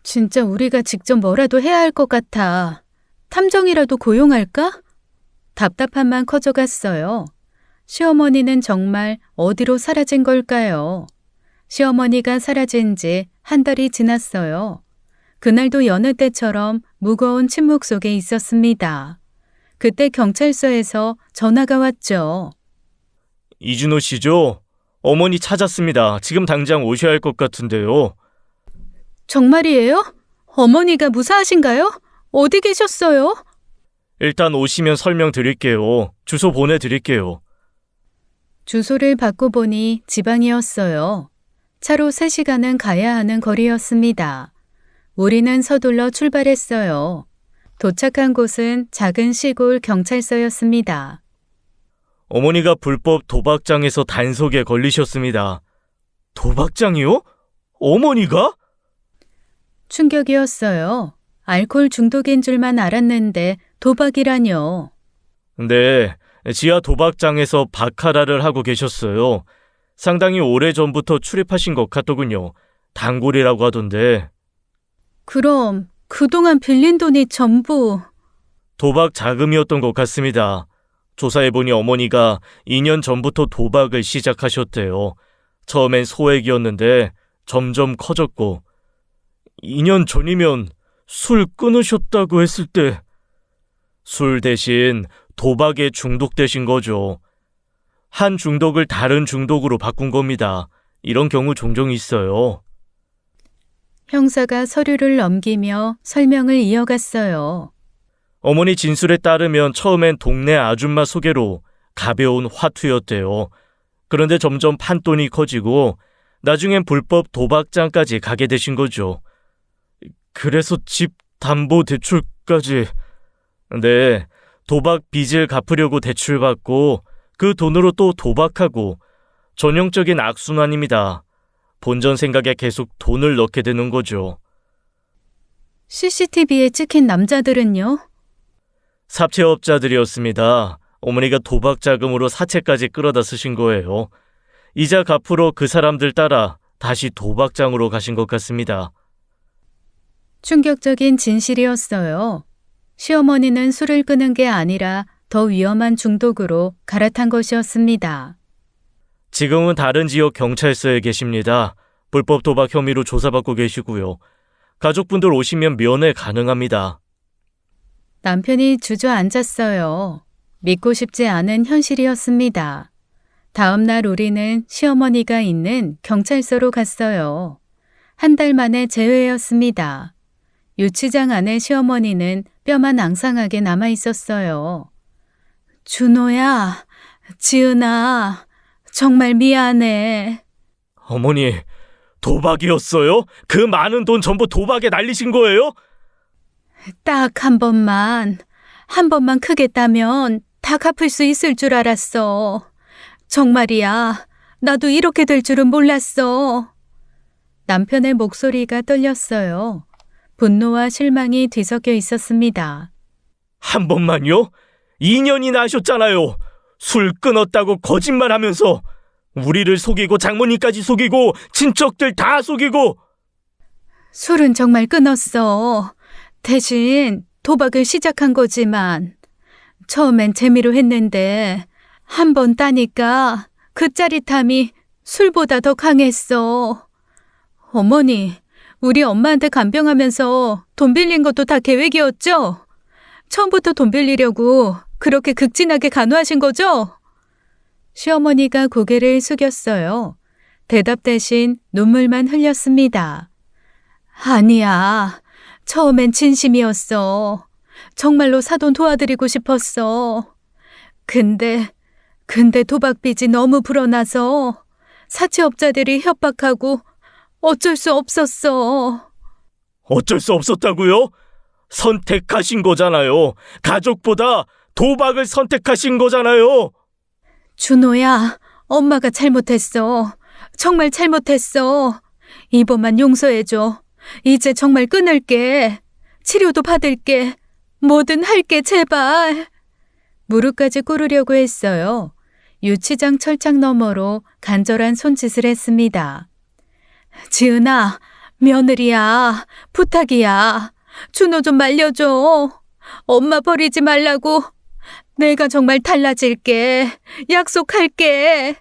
진짜 우리가 직접 뭐라도 해야 할 것 같아. 탐정이라도 고용할까? 답답함만 커져갔어요. 시어머니는 정말 어디로 사라진 걸까요? 시어머니가 사라진 지 한 달이 지났어요. 그날도 여느 때처럼 무거운 침묵 속에 있었습니다. 그때 경찰서에서 전화가 왔죠. 이준호 씨죠? 어머니 찾았습니다. 지금 당장 오셔야 할 것 같은데요. 정말이에요? 어머니가 무사하신가요? 어디 계셨어요? 일단 오시면 설명드릴게요. 주소 보내드릴게요. 주소를 받고 보니 지방이었어요. 차로 3시간은 가야 하는 거리였습니다. 우리는 서둘러 출발했어요. 도착한 곳은 작은 시골 경찰서였습니다. 어머니가 불법 도박장에서 단속에 걸리셨습니다. 도박장이요? 어머니가? 충격이었어요. 알코올 중독인 줄만 알았는데 도박이라뇨. 네, 지하 도박장에서 바카라를 하고 계셨어요. 상당히 오래전부터 출입하신 것 같더군요. 단골이라고 하던데. 그럼 그동안 빌린 돈이 전부... 도박 자금이었던 것 같습니다. 조사해보니 어머니가 2년 전부터 도박을 시작하셨대요. 처음엔 소액이었는데 점점 커졌고 2년 전이면 술 끊으셨다고 했을 때 술 대신 도박에 중독되신 거죠. 한 중독을 다른 중독으로 바꾼 겁니다. 이런 경우 종종 있어요. 형사가 서류를 넘기며 설명을 이어갔어요. 어머니 진술에 따르면 처음엔 동네 아줌마 소개로 가벼운 화투였대요. 그런데 점점 판돈이 커지고 나중엔 불법 도박장까지 가게 되신 거죠. 그래서 집 담보 대출까지. 네, 도박 빚을 갚으려고 대출받고 그 돈으로 또 도박하고 전형적인 악순환입니다. 본전 생각에 계속 돈을 넣게 되는 거죠. CCTV에 찍힌 남자들은요? 삽채업자들이었습니다. 어머니가 도박 자금으로 사채까지 끌어다 쓰신 거예요. 이자 갚으러 그 사람들 따라 다시 도박장으로 가신 것 같습니다. 충격적인 진실이었어요. 시어머니는 술을 끊은 게 아니라 더 위험한 중독으로 갈아탄 것이었습니다. 지금은 다른 지역 경찰서에 계십니다. 불법 도박 혐의로 조사받고 계시고요. 가족분들 오시면 면회 가능합니다. 남편이 주저앉았어요. 믿고 싶지 않은 현실이었습니다. 다음 날 우리는 시어머니가 있는 경찰서로 갔어요. 한 달 만에 재회였습니다. 유치장 안에 시어머니는 뼈만 앙상하게 남아 있었어요. 준호야, 지은아, 정말 미안해. 어머니, 도박이었어요? 그 많은 돈 전부 도박에 날리신 거예요? 딱 한 번만 크게 따면 다 갚을 수 있을 줄 알았어. 정말이야, 나도 이렇게 될 줄은 몰랐어. 남편의 목소리가 떨렸어요. 분노와 실망이 뒤섞여 있었습니다. 한 번만요? 2년이나 하셨잖아요. 술 끊었다고 거짓말하면서 우리를 속이고 장모님까지 속이고 친척들 다 속이고. 술은 정말 끊었어. 대신 도박을 시작한 거지만 처음엔 재미로 했는데 한 번 따니까 그 짜릿함이 술보다 더 강했어. 어머니, 우리 엄마한테 간병하면서 돈 빌린 것도 다 계획이었죠? 처음부터 돈 빌리려고 그렇게 극진하게 간호하신 거죠? 시어머니가 고개를 숙였어요. 대답 대신 눈물만 흘렸습니다. 아니야. 처음엔 진심이었어. 정말로 사돈 도와드리고 싶었어. 근데 도박빚이 너무 불어나서 사채업자들이 협박하고 어쩔 수 없었어. 어쩔 수 없었다고요? 선택하신 거잖아요. 가족보다 도박을 선택하신 거잖아요. 준호야, 엄마가 잘못했어. 정말 잘못했어. 이번만 용서해줘. 이제 정말 끊을게. 치료도 받을게. 뭐든 할게, 제발. 무릎까지 꿇으려고 했어요. 유치장 철창 너머로 간절한 손짓을 했습니다. 지은아, 며느리야, 부탁이야. 준호 좀 말려줘. 엄마 버리지 말라고. 내가 정말 달라질게. 약속할게.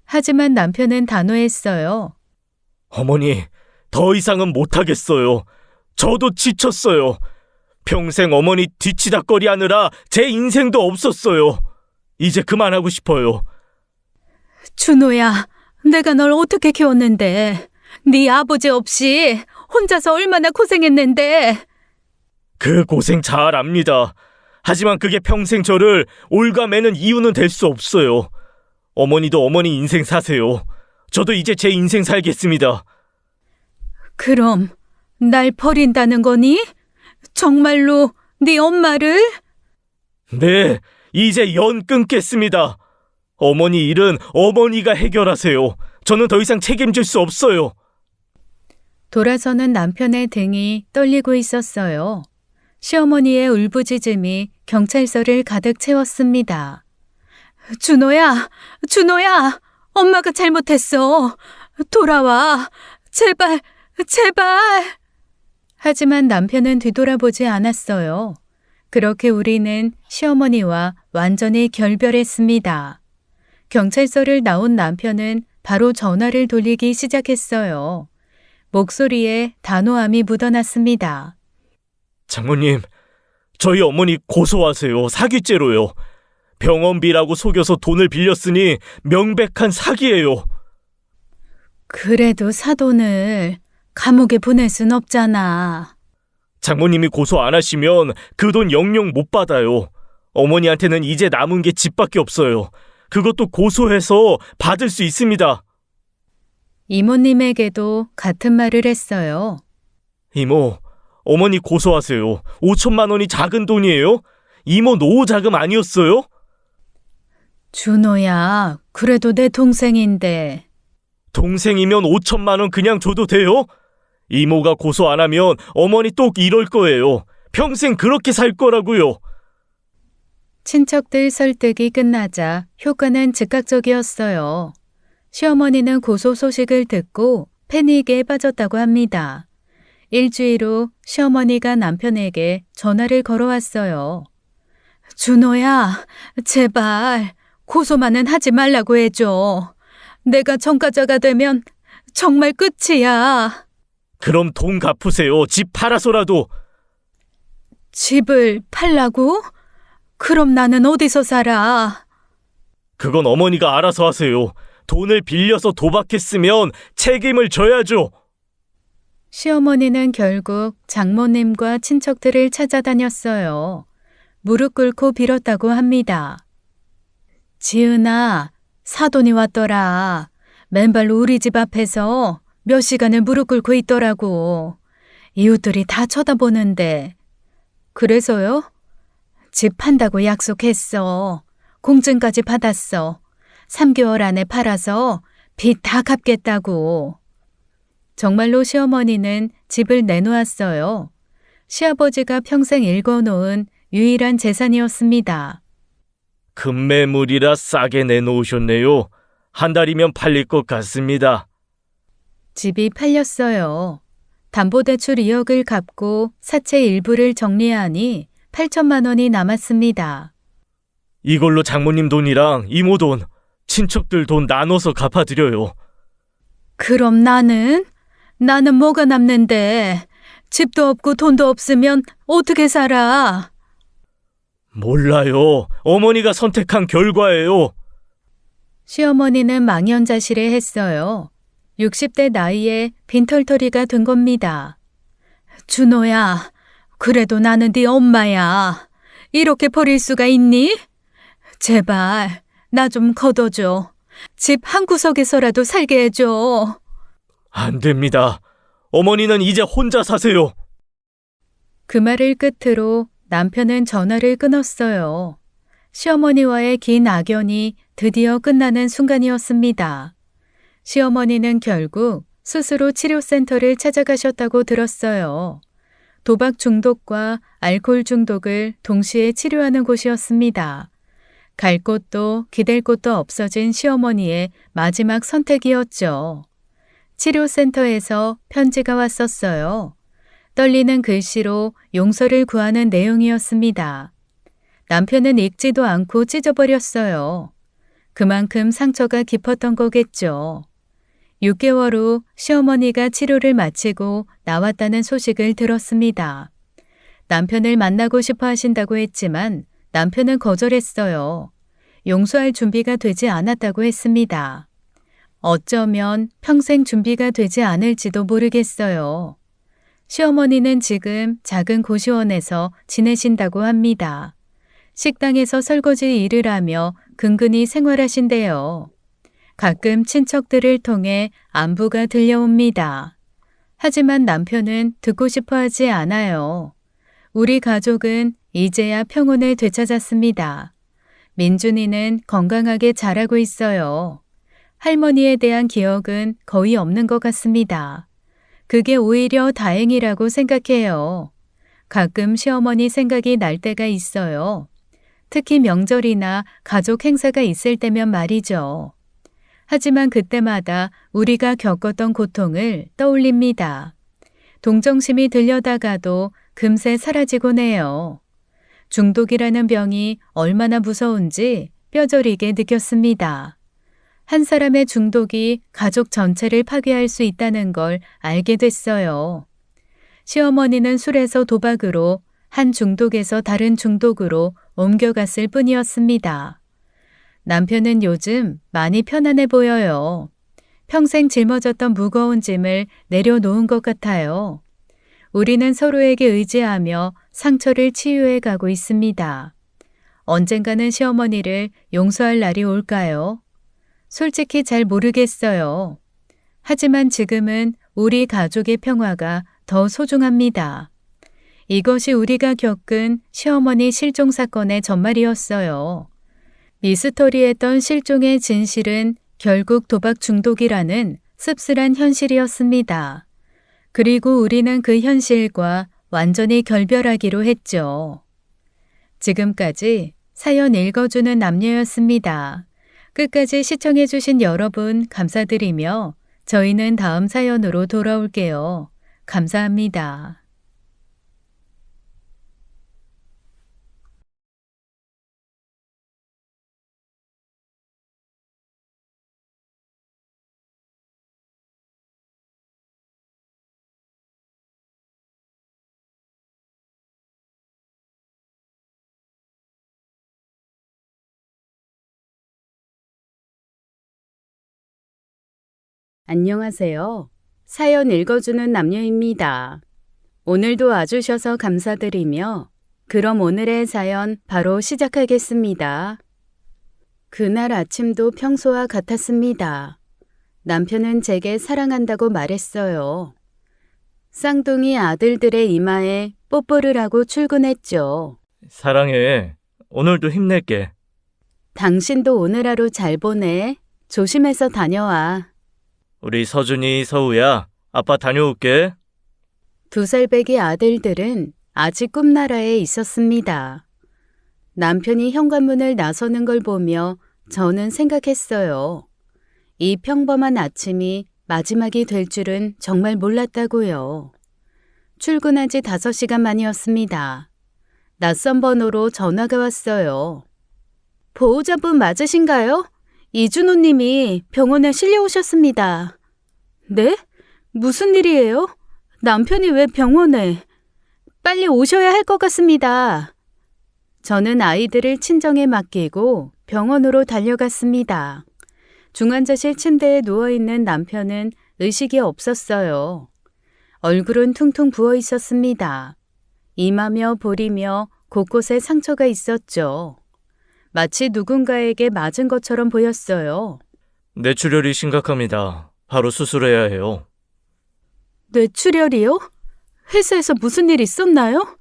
하지만 남편은 단호했어요. 어머니, 더 이상은 못하겠어요. 저도 지쳤어요. 평생 어머니 뒤치다꺼리 하느라 제 인생도 없었어요. 이제 그만하고 싶어요. 준호야, 내가 널 어떻게 키웠는데. 네 아버지 없이 혼자서 얼마나 고생했는데. 그 고생 잘 압니다. 하지만 그게 평생 저를 올가매는 이유는 될 수 없어요. 어머니도 어머니 인생 사세요. 저도 이제 제 인생 살겠습니다. 그럼 날 버린다는 거니? 정말로 네 엄마를? 네, 이제 연 끊겠습니다. 어머니 일은 어머니가 해결하세요. 저는 더 이상 책임질 수 없어요. 돌아서는 남편의 등이 떨리고 있었어요. 시어머니의 울부짖음이 경찰서를 가득 채웠습니다. 준호야, 준호야, 엄마가 잘못했어. 돌아와. 제발, 제발. 하지만 남편은 뒤돌아보지 않았어요. 그렇게 우리는 시어머니와 완전히 결별했습니다. 경찰서를 나온 남편은 바로 전화를 돌리기 시작했어요. 목소리에 단호함이 묻어났습니다. 장모님, 저희 어머니 고소하세요. 사기죄로요. 병원비라고 속여서 돈을 빌렸으니 명백한 사기예요. 그래도 사돈을 감옥에 보낼 순 없잖아. 장모님이 고소 안 하시면 그 돈 영영 못 받아요. 어머니한테는 이제 남은 게 집밖에 없어요. 그것도 고소해서 받을 수 있습니다. 이모님에게도 같은 말을 했어요. 이모, 어머니 고소하세요. 5천만 원이 작은 돈이에요? 이모 노후 자금 아니었어요? 준호야, 그래도 내 동생인데. 동생이면 5천만 원 그냥 줘도 돼요? 이모가 고소 안 하면 어머니 또 이럴 거예요. 평생 그렇게 살 거라고요. 친척들 설득이 끝나자 효과는 즉각적이었어요. 시어머니는 고소 소식을 듣고 패닉에 빠졌다고 합니다. 일주일 후 시어머니가 남편에게 전화를 걸어왔어요. 준호야, 제발 고소만은 하지 말라고 해줘. 내가 전과자가 되면 정말 끝이야. 그럼 돈 갚으세요. 집 팔아서라도. 집을 팔라고? 그럼 나는 어디서 살아? 그건 어머니가 알아서 하세요. 돈을 빌려서 도박했으면 책임을 져야죠. 시어머니는 결국 장모님과 친척들을 찾아다녔어요. 무릎 꿇고 빌었다고 합니다. 지은아, 사돈이 왔더라. 맨발로 우리 집 앞에서 몇 시간을 무릎 꿇고 있더라고. 이웃들이 다 쳐다보는데. 그래서요? 집 판다고 약속했어. 공증까지 받았어. 3개월 안에 팔아서 빚 다 갚겠다고. 정말로 시어머니는 집을 내놓았어요. 시아버지가 평생 일궈놓은 유일한 재산이었습니다. 금매물이라 싸게 내놓으셨네요. 한 달이면 팔릴 것 같습니다. 집이 팔렸어요. 담보대출 2억을 갚고 사채 일부를 정리하니 8천만 원이 남았습니다. 이걸로 장모님 돈이랑 이모 돈, 친척들 돈 나눠서 갚아드려요. 그럼 나는 뭐가 남는데 집도 없고 돈도 없으면 어떻게 살아? 몰라요. 어머니가 선택한 결과예요. 시어머니는 망연자실해 했어요. 60대 나이에 빈털터리가 된 겁니다. 준호야, 그래도 나는 네 엄마야. 이렇게 버릴 수가 있니? 제발 나 좀 걷어줘. 집 한 구석에서라도 살게 해줘. 안 됩니다. 어머니는 이제 혼자 사세요. 그 말을 끝으로 남편은 전화를 끊었어요. 시어머니와의 긴 악연이 드디어 끝나는 순간이었습니다. 시어머니는 결국 스스로 치료센터를 찾아가셨다고 들었어요. 도박 중독과 알코올 중독을 동시에 치료하는 곳이었습니다. 갈 곳도 기댈 곳도 없어진 시어머니의 마지막 선택이었죠. 치료센터에서 편지가 왔었어요. 떨리는 글씨로 용서를 구하는 내용이었습니다. 남편은 읽지도 않고 찢어버렸어요. 그만큼 상처가 깊었던 거겠죠. 6개월 후 시어머니가 치료를 마치고 나왔다는 소식을 들었습니다. 남편을 만나고 싶어 하신다고 했지만 남편은 거절했어요. 용서할 준비가 되지 않았다고 했습니다. 어쩌면 평생 준비가 되지 않을지도 모르겠어요. 시어머니는 지금 작은 고시원에서 지내신다고 합니다. 식당에서 설거지 일을 하며 근근히 생활하신대요. 가끔 친척들을 통해 안부가 들려옵니다. 하지만 남편은 듣고 싶어 하지 않아요. 우리 가족은 이제야 평온을 되찾았습니다. 민준이는 건강하게 자라고 있어요. 할머니에 대한 기억은 거의 없는 것 같습니다. 그게 오히려 다행이라고 생각해요. 가끔 시어머니 생각이 날 때가 있어요. 특히 명절이나 가족 행사가 있을 때면 말이죠. 하지만 그때마다 우리가 겪었던 고통을 떠올립니다. 동정심이 들려다가도 금세 사라지곤 해요. 중독이라는 병이 얼마나 무서운지 뼈저리게 느꼈습니다. 한 사람의 중독이 가족 전체를 파괴할 수 있다는 걸 알게 됐어요. 시어머니는 술에서 도박으로, 한 중독에서 다른 중독으로 옮겨갔을 뿐이었습니다. 남편은 요즘 많이 편안해 보여요. 평생 짊어졌던 무거운 짐을 내려놓은 것 같아요. 우리는 서로에게 의지하며 상처를 치유해 가고 있습니다. 언젠가는 시어머니를 용서할 날이 올까요? 솔직히 잘 모르겠어요. 하지만 지금은 우리 가족의 평화가 더 소중합니다. 이것이 우리가 겪은 시어머니 실종 사건의 전말이었어요. 미스터리했던 실종의 진실은 결국 도박 중독이라는 씁쓸한 현실이었습니다. 그리고 우리는 그 현실과 완전히 결별하기로 했죠. 지금까지 사연 읽어주는 남녀였습니다. 끝까지 시청해주신 여러분 감사드리며 저희는 다음 사연으로 돌아올게요. 감사합니다. 안녕하세요. 사연 읽어주는 남녀입니다. 오늘도 와주셔서 감사드리며 그럼 오늘의 사연 바로 시작하겠습니다. 그날 아침도 평소와 같았습니다. 남편은 제게 사랑한다고 말했어요. 쌍둥이 아들들의 이마에 뽀뽀를 하고 출근했죠. 사랑해. 오늘도 힘낼게. 당신도 오늘 하루 잘 보내. 조심해서 다녀와. 우리 서준이, 서우야. 아빠 다녀올게. 2살배기 아들들은 아직 꿈나라에 있었습니다. 남편이 현관문을 나서는 걸 보며 저는 생각했어요. 이 평범한 아침이 마지막이 될 줄은 정말 몰랐다고요. 출근한 지 5시간 만이었습니다. 낯선 번호로 전화가 왔어요. 보호자분 맞으신가요? 이준호 님이 병원에 실려오셨습니다. 네? 무슨 일이에요? 남편이 왜 병원에? 빨리 오셔야 할 것 같습니다. 저는 아이들을 친정에 맡기고 병원으로 달려갔습니다. 중환자실 침대에 누워있는 남편은 의식이 없었어요. 얼굴은 퉁퉁 부어 있었습니다. 이마며 볼이며 곳곳에 상처가 있었죠. 마치 누군가에게 맞은 것처럼 보였어요. 뇌출혈이 심각합니다. 바로 수술해야 해요. 뇌출혈이요? 회사에서 무슨 일 있었나요?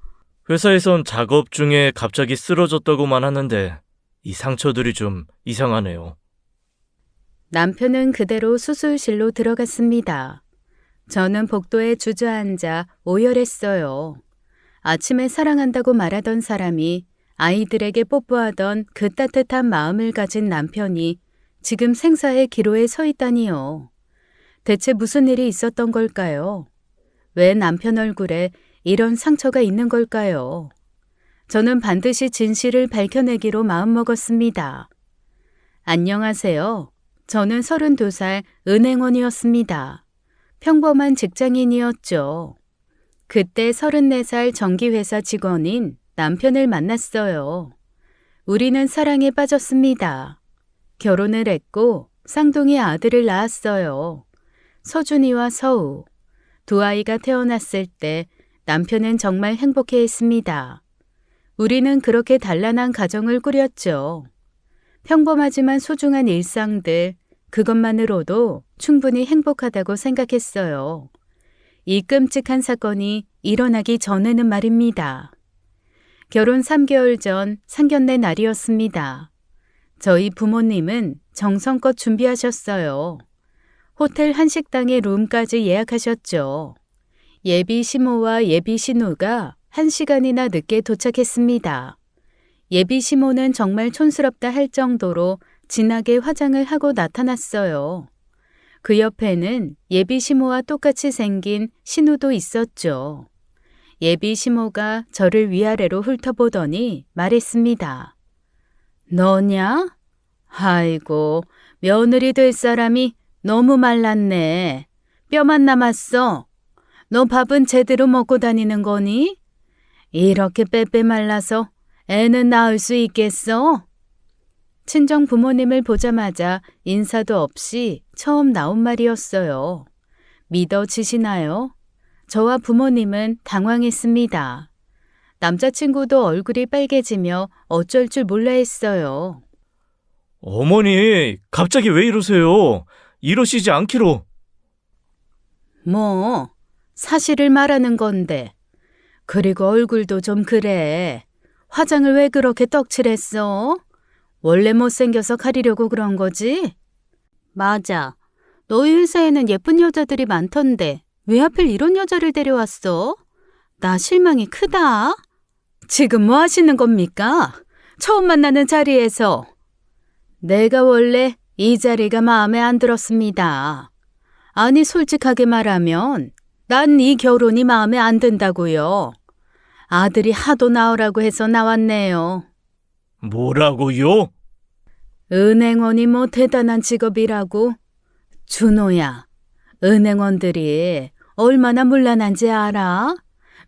회사에선 작업 중에 갑자기 쓰러졌다고만 하는데 이 상처들이 좀 이상하네요. 남편은 그대로 수술실로 들어갔습니다. 저는 복도에 주저앉아 오열했어요. 아침에 사랑한다고 말하던 사람이 아이들에게 뽀뽀하던 그 따뜻한 마음을 가진 남편이 지금 생사의 기로에 서 있다니요. 대체 무슨 일이 있었던 걸까요? 왜 남편 얼굴에 이런 상처가 있는 걸까요? 저는 반드시 진실을 밝혀내기로 마음먹었습니다. 안녕하세요. 저는 32살 은행원이었습니다. 평범한 직장인이었죠. 그때 34살 전기회사 직원인 남편을 만났어요. 우리는 사랑에 빠졌습니다. 결혼을 했고 쌍둥이 아들을 낳았어요. 서준이와 서우. 2아이가 태어났을 때 남편은 정말 행복해했습니다. 우리는 그렇게 단란한 가정을 꾸렸죠. 평범하지만 소중한 일상들, 그것만으로도 충분히 행복하다고 생각했어요. 이 끔찍한 사건이 일어나기 전에는 말입니다. 결혼 3개월 전 상견례 날이었습니다. 저희 부모님은 정성껏 준비하셨어요. 호텔 한식당에 룸까지 예약하셨죠. 예비 시모와 예비 신우가 1시간이나 늦게 도착했습니다. 예비 시모는 정말 촌스럽다 할 정도로 진하게 화장을 하고 나타났어요. 그 옆에는 예비 시모와 똑같이 생긴 신우도 있었죠. 예비 시모가 저를 위아래로 훑어보더니 말했습니다. 너냐? 아이고, 며느리 될 사람이 너무 말랐네. 뼈만 남았어. 너 밥은 제대로 먹고 다니는 거니? 이렇게 빼빼 말라서 애는 낳을 수 있겠어? 친정 부모님을 보자마자 인사도 없이 처음 나온 말이었어요. 믿어지시나요? 저와 부모님은 당황했습니다. 남자친구도 얼굴이 빨개지며 어쩔 줄 몰라 했어요. 어머니, 갑자기 왜 이러세요? 이러시지 않기로. 뭐, 사실을 말하는 건데. 그리고 얼굴도 좀 그래. 화장을 왜 그렇게 떡칠했어? 원래 못생겨서 가리려고 그런 거지? 맞아. 너희 회사에는 예쁜 여자들이 많던데 왜 하필 이런 여자를 데려왔어? 나 실망이 크다. 지금 뭐 하시는 겁니까? 처음 만나는 자리에서. 내가 원래 이 자리가 마음에 안 들었습니다. 아니, 솔직하게 말하면 난 이 결혼이 마음에 안 든다고요. 아들이 하도 나오라고 해서 나왔네요. 뭐라고요? 은행원이 뭐 대단한 직업이라고? 준호야, 은행원들이 얼마나 문란한지 알아?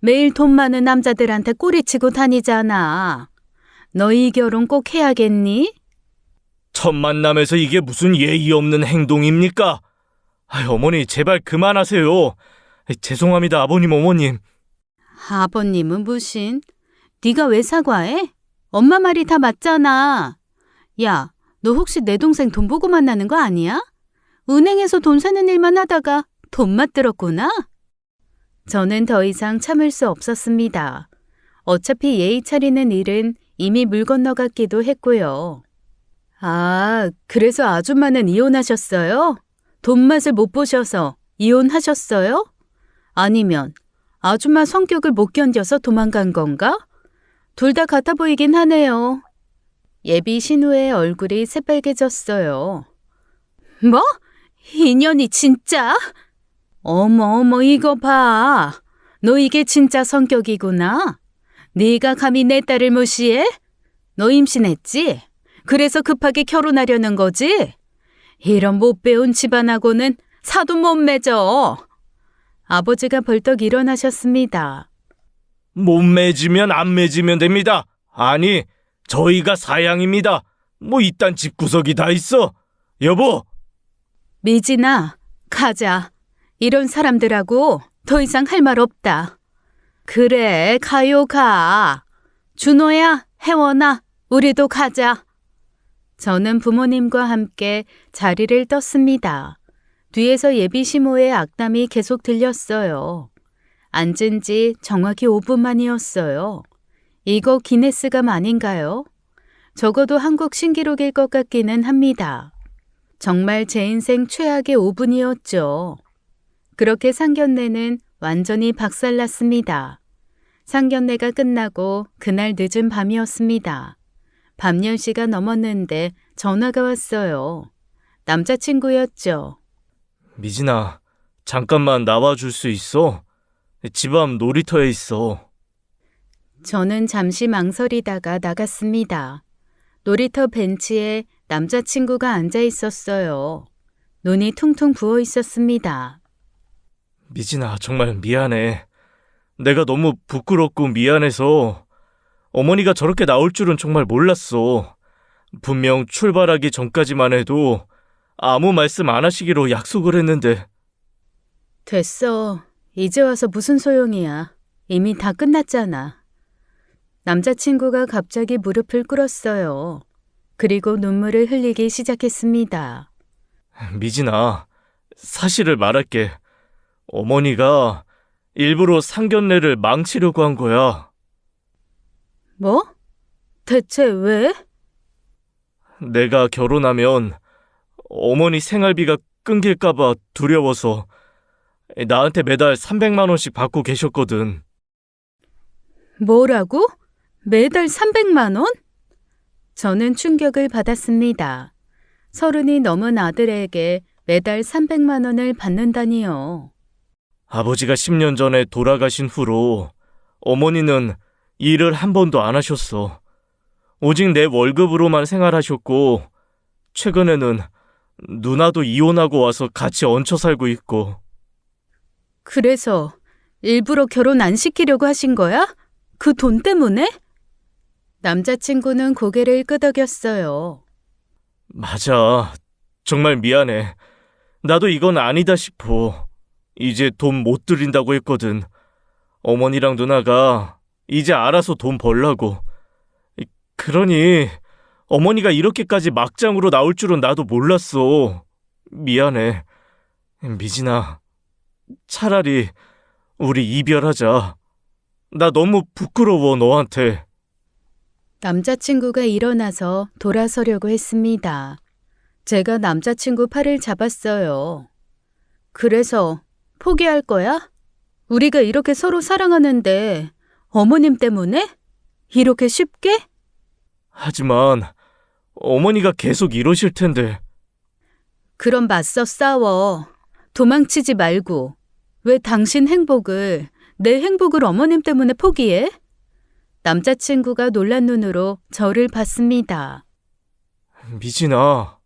매일 돈 많은 남자들한테 꼬리치고 다니잖아. 너 이 결혼 꼭 해야겠니? 첫 만남에서 이게 무슨 예의 없는 행동입니까? 어머니, 제발 그만하세요. 죄송합니다, 아버님, 어머님. 아버님은 무슨? 네가 왜 사과해? 엄마 말이 다 맞잖아. 야, 너 혹시 내 동생 돈 보고 만나는 거 아니야? 은행에서 돈 세는 일만 하다가 돈맛 들었구나? 저는 더 이상 참을 수 없었습니다. 어차피 예의 차리는 일은 이미 물 건너갔기도 했고요. 아, 그래서 아줌마는 이혼하셨어요? 돈맛을 못 보셔서 이혼하셨어요? 아니면 아줌마 성격을 못 견뎌서 도망간 건가? 둘 다 같아 보이긴 하네요. 예비 신우의 얼굴이 새빨개졌어요. 뭐? 인연이 진짜? 어머, 이거 봐. 너 이게 진짜 성격이구나. 네가 감히 내 딸을 무시해? 너 임신했지? 그래서 급하게 결혼하려는 거지? 이런 못 배운 집안하고는 사도 못 맺어. 아버지가 벌떡 일어나셨습니다. 못 맺으면 안 맺으면 됩니다. 아니, 저희가 사양입니다. 뭐 이딴 집구석이 다 있어. 여보! 미진아, 가자. 이런 사람들하고 더 이상 할 말 없다. 그래, 가요, 가. 준호야, 혜원아, 우리도 가자. 저는 부모님과 함께 자리를 떴습니다. 뒤에서 예비 시모의 악담이 계속 들렸어요. 앉은 지 정확히 5분 만이었어요. 이거 기네스감 아닌가요? 적어도 한국 신기록일 것 같기는 합니다. 정말 제 인생 최악의 5분이었죠. 그렇게 상견례는 완전히 박살났습니다. 상견례가 끝나고 그날 늦은 밤이었습니다. 밤 10시가 넘었는데 전화가 왔어요. 남자친구였죠. 미진아, 잠깐만 나와줄 수 있어? 집 앞 놀이터에 있어. 저는 잠시 망설이다가 나갔습니다. 놀이터 벤치에 남자친구가 앉아 있었어요. 눈이 퉁퉁 부어 있었습니다. 미진아, 정말 미안해. 내가 너무 부끄럽고 미안해서 어머니가 저렇게 나올 줄은 정말 몰랐어. 분명 출발하기 전까지만 해도 아무 말씀 안 하시기로 약속을 했는데. 됐어. 이제 와서 무슨 소용이야. 이미 다 끝났잖아. 남자친구가 갑자기 무릎을 꿇었어요. 그리고 눈물을 흘리기 시작했습니다. 미진아, 사실을 말할게. 어머니가 일부러 상견례를 망치려고 한 거야. 뭐? 대체 왜? 내가 결혼하면 어머니 생활비가 끊길까봐 두려워서 나한테 매달 300만 원씩 받고 계셨거든. 뭐라고? 매달 300만 원? 저는 충격을 받았습니다. 30이 넘은 아들에게 매달 300만 원을 받는다니요. 아버지가 10년 전에 돌아가신 후로 어머니는 일을 한 번도 안 하셨어. 오직 내 월급으로만 생활하셨고 최근에는 누나도 이혼하고 와서 같이 얹혀 살고 있고. 그래서 일부러 결혼 안 시키려고 하신 거야? 그 돈 때문에? 남자친구는 고개를 끄덕였어요. 맞아. 정말 미안해. 나도 이건 아니다 싶어. 이제 돈 못 드린다고 했거든. 어머니랑 누나가 이제 알아서 돈 벌라고. 그러니 어머니가 이렇게까지 막장으로 나올 줄은 나도 몰랐어. 미안해. 미진아, 차라리 우리 이별하자. 나 너무 부끄러워, 너한테. 남자친구가 일어나서 돌아서려고 했습니다. 제가 남자친구 팔을 잡았어요. 그래서 포기할 거야? 우리가 이렇게 서로 사랑하는데 어머님 때문에? 이렇게 쉽게? 하지만 어머니가 계속 이러실 텐데. 그럼 맞서 싸워. 도망치지 말고. 왜 당신 행복을, 내 행복을 어머님 때문에 포기해? 남자친구가 놀란 눈으로 저를 봤습니다. 미진아,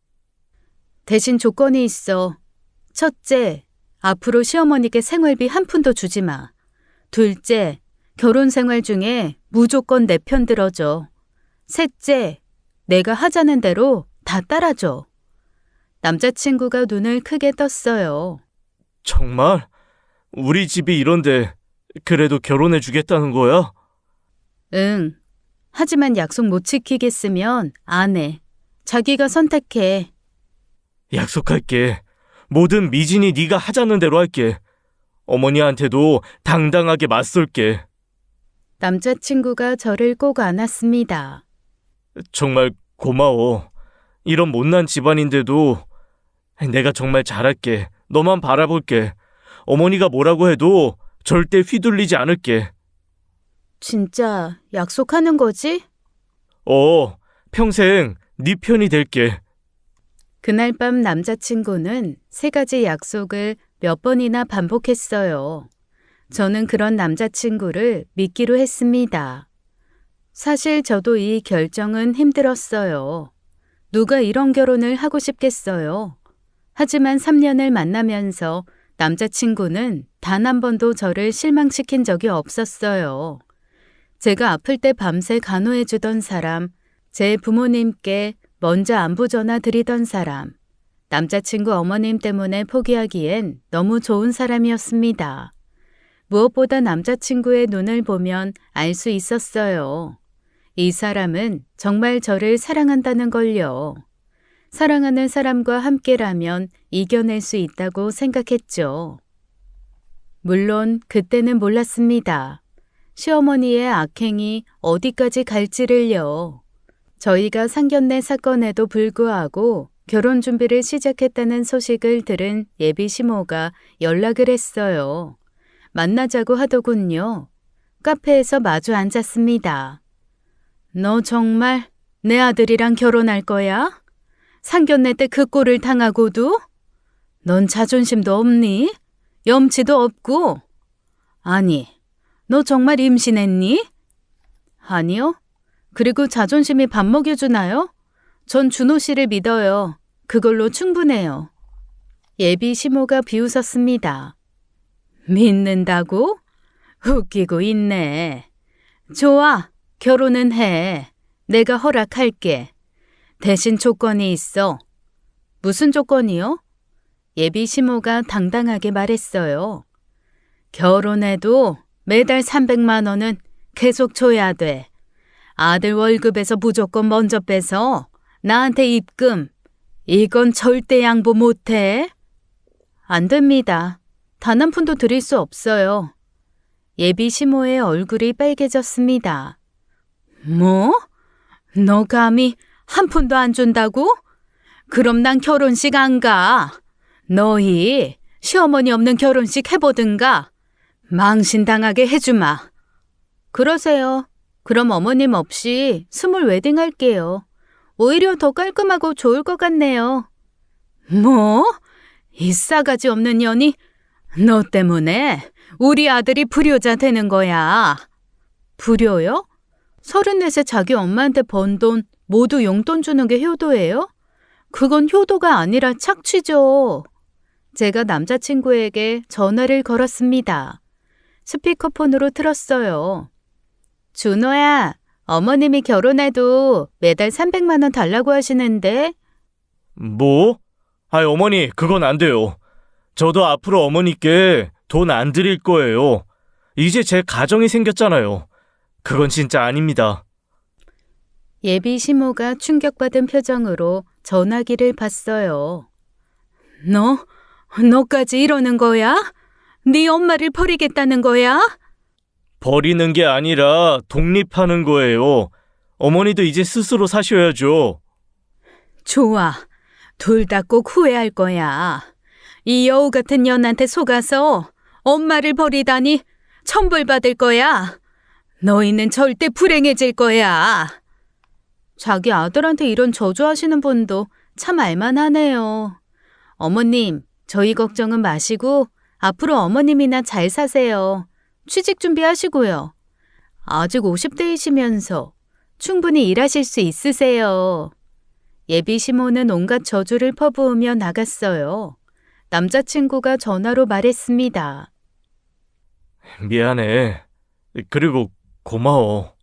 대신 조건이 있어. 첫째, 앞으로 시어머니께 생활비 한 푼도 주지 마. 둘째, 결혼 생활 중에 무조건 내 편 들어줘. 셋째, 내가 하자는 대로 다 따라줘. 남자친구가 눈을 크게 떴어요. 정말? 우리 집이 이런데 그래도 결혼해 주겠다는 거야? 응. 하지만 약속 못 지키겠으면 안 해. 자기가 선택해. 약속할게. 뭐든 미진이 네가 하자는 대로 할게. 어머니한테도 당당하게 맞설게. 남자친구가 저를 꼭 안았습니다. 정말 고마워. 이런 못난 집안인데도 내가 정말 잘할게. 너만 바라볼게. 어머니가 뭐라고 해도 절대 휘둘리지 않을게. 진짜 약속하는 거지? 평생 네 편이 될게. 그날 밤 남자친구는 3가지 약속을 몇 번이나 반복했어요. 저는 그런 남자친구를 믿기로 했습니다. 사실 저도 이 결정은 힘들었어요. 누가 이런 결혼을 하고 싶겠어요. 하지만 3년을 만나면서 남자친구는 단 한 번도 저를 실망시킨 적이 없었어요. 제가 아플 때 밤새 간호해주던 사람, 제 부모님께 먼저 안부 전화 드리던 사람, 남자친구 어머님 때문에 포기하기엔 너무 좋은 사람이었습니다. 무엇보다 남자친구의 눈을 보면 알 수 있었어요. 이 사람은 정말 저를 사랑한다는 걸요. 사랑하는 사람과 함께라면 이겨낼 수 있다고 생각했죠. 물론 그때는 몰랐습니다. 시어머니의 악행이 어디까지 갈지를요. 저희가 상견례 사건에도 불구하고 결혼 준비를 시작했다는 소식을 들은 예비 시모가 연락을 했어요. 만나자고 하더군요. 카페에서 마주 앉았습니다. 너 정말 내 아들이랑 결혼할 거야? 상견례 때 그 꼴을 당하고도? 넌 자존심도 없니? 염치도 없고? 아니, 너 정말 임신했니? 아니요. 그리고 자존심이 밥 먹여주나요? 전 준호 씨를 믿어요. 그걸로 충분해요. 예비 시모가 비웃었습니다. 믿는다고? 웃기고 있네. 좋아, 결혼은 해. 내가 허락할게. 대신 조건이 있어. 무슨 조건이요? 예비 시모가 당당하게 말했어요. 결혼해도 매달 300만 원은 계속 줘야 돼. 아들 월급에서 무조건 먼저 빼서 나한테 입금. 이건 절대 양보 못해. 안 됩니다. 단 한 푼도 드릴 수 없어요. 예비 시모의 얼굴이 빨개졌습니다. 뭐? 너 감히 한 푼도 안 준다고? 그럼 난 결혼식 안 가. 너희 시어머니 없는 결혼식 해보든가. 망신당하게 해주마. 그러세요. 그럼 어머님 없이 스몰 웨딩 할게요. 오히려 더 깔끔하고 좋을 것 같네요. 뭐? 이 싸가지 없는 년이 너 때문에 우리 아들이 불효자 되는 거야. 불효요? 34세 자기 엄마한테 번 돈 모두 용돈 주는 게 효도예요? 그건 효도가 아니라 착취죠. 제가 남자친구에게 전화를 걸었습니다. 스피커폰으로 틀었어요. 준호야, 어머님이 결혼해도 매달 300만 원 달라고 하시는데. 뭐? 어머니, 그건 안 돼요. 저도 앞으로 어머니께 돈 안 드릴 거예요. 이제 제 가정이 생겼잖아요. 그건 진짜 아닙니다. 예비 시모가 충격받은 표정으로 전화기를 봤어요. 너까지 이러는 거야? 네 엄마를 버리겠다는 거야? 버리는 게 아니라 독립하는 거예요. 어머니도 이제 스스로 사셔야죠. 좋아. 둘 다 꼭 후회할 거야. 이 여우 같은 년한테 속아서 엄마를 버리다니 천벌받을 거야. 너희는 절대 불행해질 거야. 자기 아들한테 이런 저주하시는 분도 참 알만하네요. 어머님, 저희 걱정은 마시고 앞으로 어머님이나 잘 사세요. 취직 준비하시고요. 아직 50대이시면서 충분히 일하실 수 있으세요. 예비 시모는 온갖 저주를 퍼부으며 나갔어요. 남자친구가 전화로 말했습니다. 미안해. 그리고 고마워.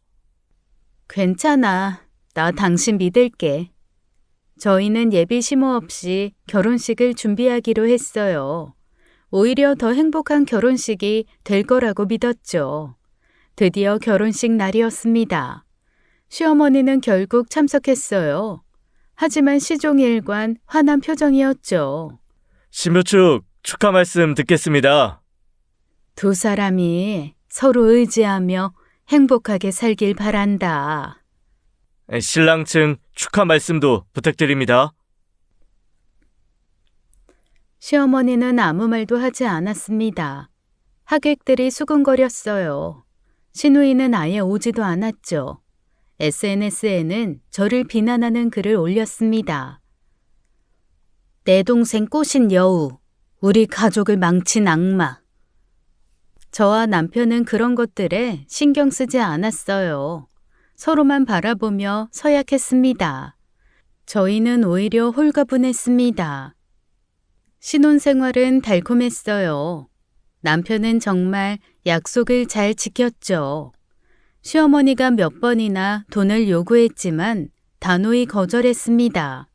괜찮아. 나 당신 믿을게. 저희는 예비 시모 없이 결혼식을 준비하기로 했어요. 오히려 더 행복한 결혼식이 될 거라고 믿었죠. 드디어 결혼식 날이었습니다. 시어머니는 결국 참석했어요. 하지만 시종일관 화난 표정이었죠. 신부 측 축하 말씀 듣겠습니다. 두 사람이 서로 의지하며 행복하게 살길 바란다. 신랑 측 축하 말씀도 부탁드립니다. 시어머니는 아무 말도 하지 않았습니다. 하객들이 수군거렸어요. 시누이는 아예 오지도 않았죠. SNS에는 저를 비난하는 글을 올렸습니다. 내 동생 꼬신 여우, 우리 가족을 망친 악마. 저와 남편은 그런 것들에 신경 쓰지 않았어요. 서로만 바라보며 서약했습니다. 저희는 오히려 홀가분했습니다. 신혼생활은 달콤했어요. 남편은 정말 약속을 잘 지켰죠. 시어머니가 몇 번이나 돈을 요구했지만 단호히 거절했습니다.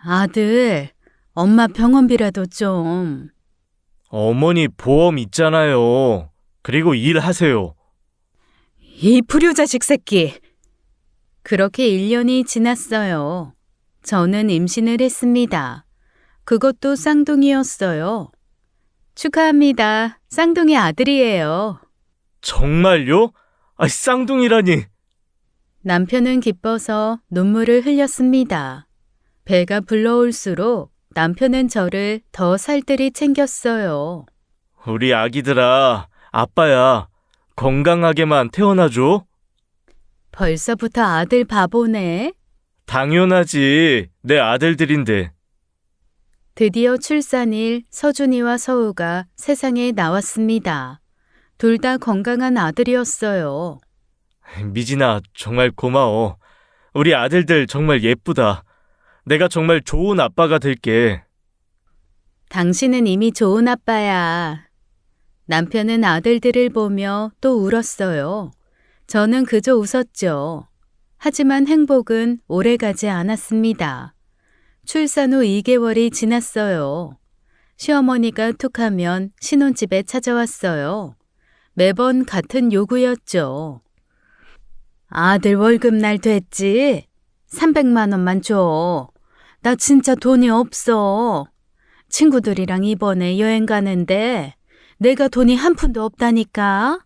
아들, 엄마 병원비라도 좀. 어머니 보험 있잖아요. 그리고 일하세요. 이 불효자식 새끼. 그렇게 1년이 지났어요. 저는 임신을 했습니다. 그것도 쌍둥이였어요. 축하합니다. 쌍둥이 아들이에요. 정말요? 쌍둥이라니. 남편은 기뻐서 눈물을 흘렸습니다. 배가 불러올수록 남편은 저를 더 살뜰히 챙겼어요. 우리 아기들아, 아빠야. 건강하게만 태어나줘. 벌써부터 아들 바보네. 당연하지. 내 아들들인데. 드디어 출산일 서준이와 서우가 세상에 나왔습니다. 둘 다 건강한 아들이었어요. 미진아, 정말 고마워. 우리 아들들 정말 예쁘다. 내가 정말 좋은 아빠가 될게. 당신은 이미 좋은 아빠야. 남편은 아들들을 보며 또 울었어요. 저는 그저 웃었죠. 하지만 행복은 오래가지 않았습니다. 출산 후 2개월이 지났어요. 시어머니가 툭하면 신혼집에 찾아왔어요. 매번 같은 요구였죠. 아들 월급날 됐지? 300만 원만 줘. 나 진짜 돈이 없어. 친구들이랑 이번에 여행 가는데 내가 돈이 한 푼도 없다니까.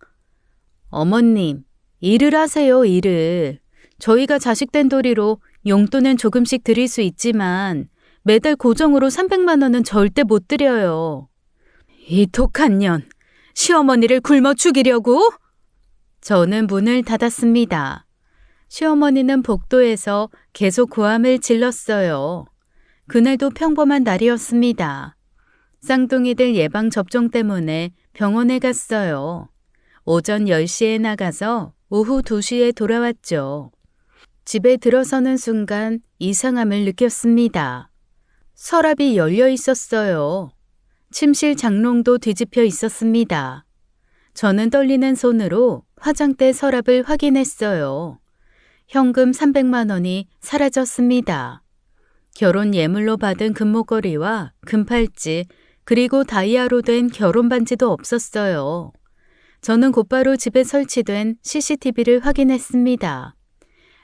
어머님, 일을 하세요, 일을. 저희가 자식된 도리로 용돈은 조금씩 드릴 수 있지만 매달 고정으로 300만 원은 절대 못 드려요. 이 독한 년, 시어머니를 굶어 죽이려고? 저는 문을 닫았습니다. 시어머니는 복도에서 계속 고함을 질렀어요. 그날도 평범한 날이었습니다. 쌍둥이들 예방접종 때문에 병원에 갔어요. 오전 10시에 나가서 오후 2시에 돌아왔죠. 집에 들어서는 순간 이상함을 느꼈습니다. 서랍이 열려 있었어요. 침실 장롱도 뒤집혀 있었습니다. 저는 떨리는 손으로 화장대 서랍을 확인했어요. 현금 300만 원이 사라졌습니다. 결혼 예물로 받은 금목걸이와 금팔찌, 그리고 다이아로 된 결혼 반지도 없었어요. 저는 곧바로 집에 설치된 CCTV를 확인했습니다.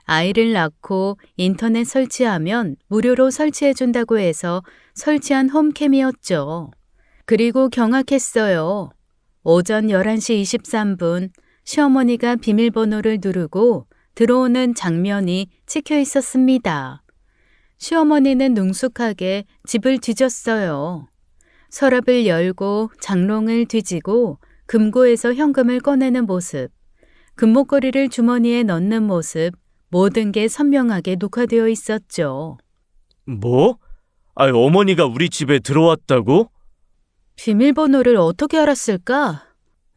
아이를 낳고 인터넷 설치하면 무료로 설치해준다고 해서 설치한 홈캠이었죠. 그리고 경악했어요. 오전 11시 23분 시어머니가 비밀번호를 누르고 들어오는 장면이 찍혀 있었습니다. 시어머니는 능숙하게 집을 뒤졌어요. 서랍을 열고 장롱을 뒤지고 금고에서 현금을 꺼내는 모습, 금목걸이를 주머니에 넣는 모습, 모든 게 선명하게 녹화되어 있었죠. 뭐? 어머니가 우리 집에 들어왔다고? 비밀번호를 어떻게 알았을까?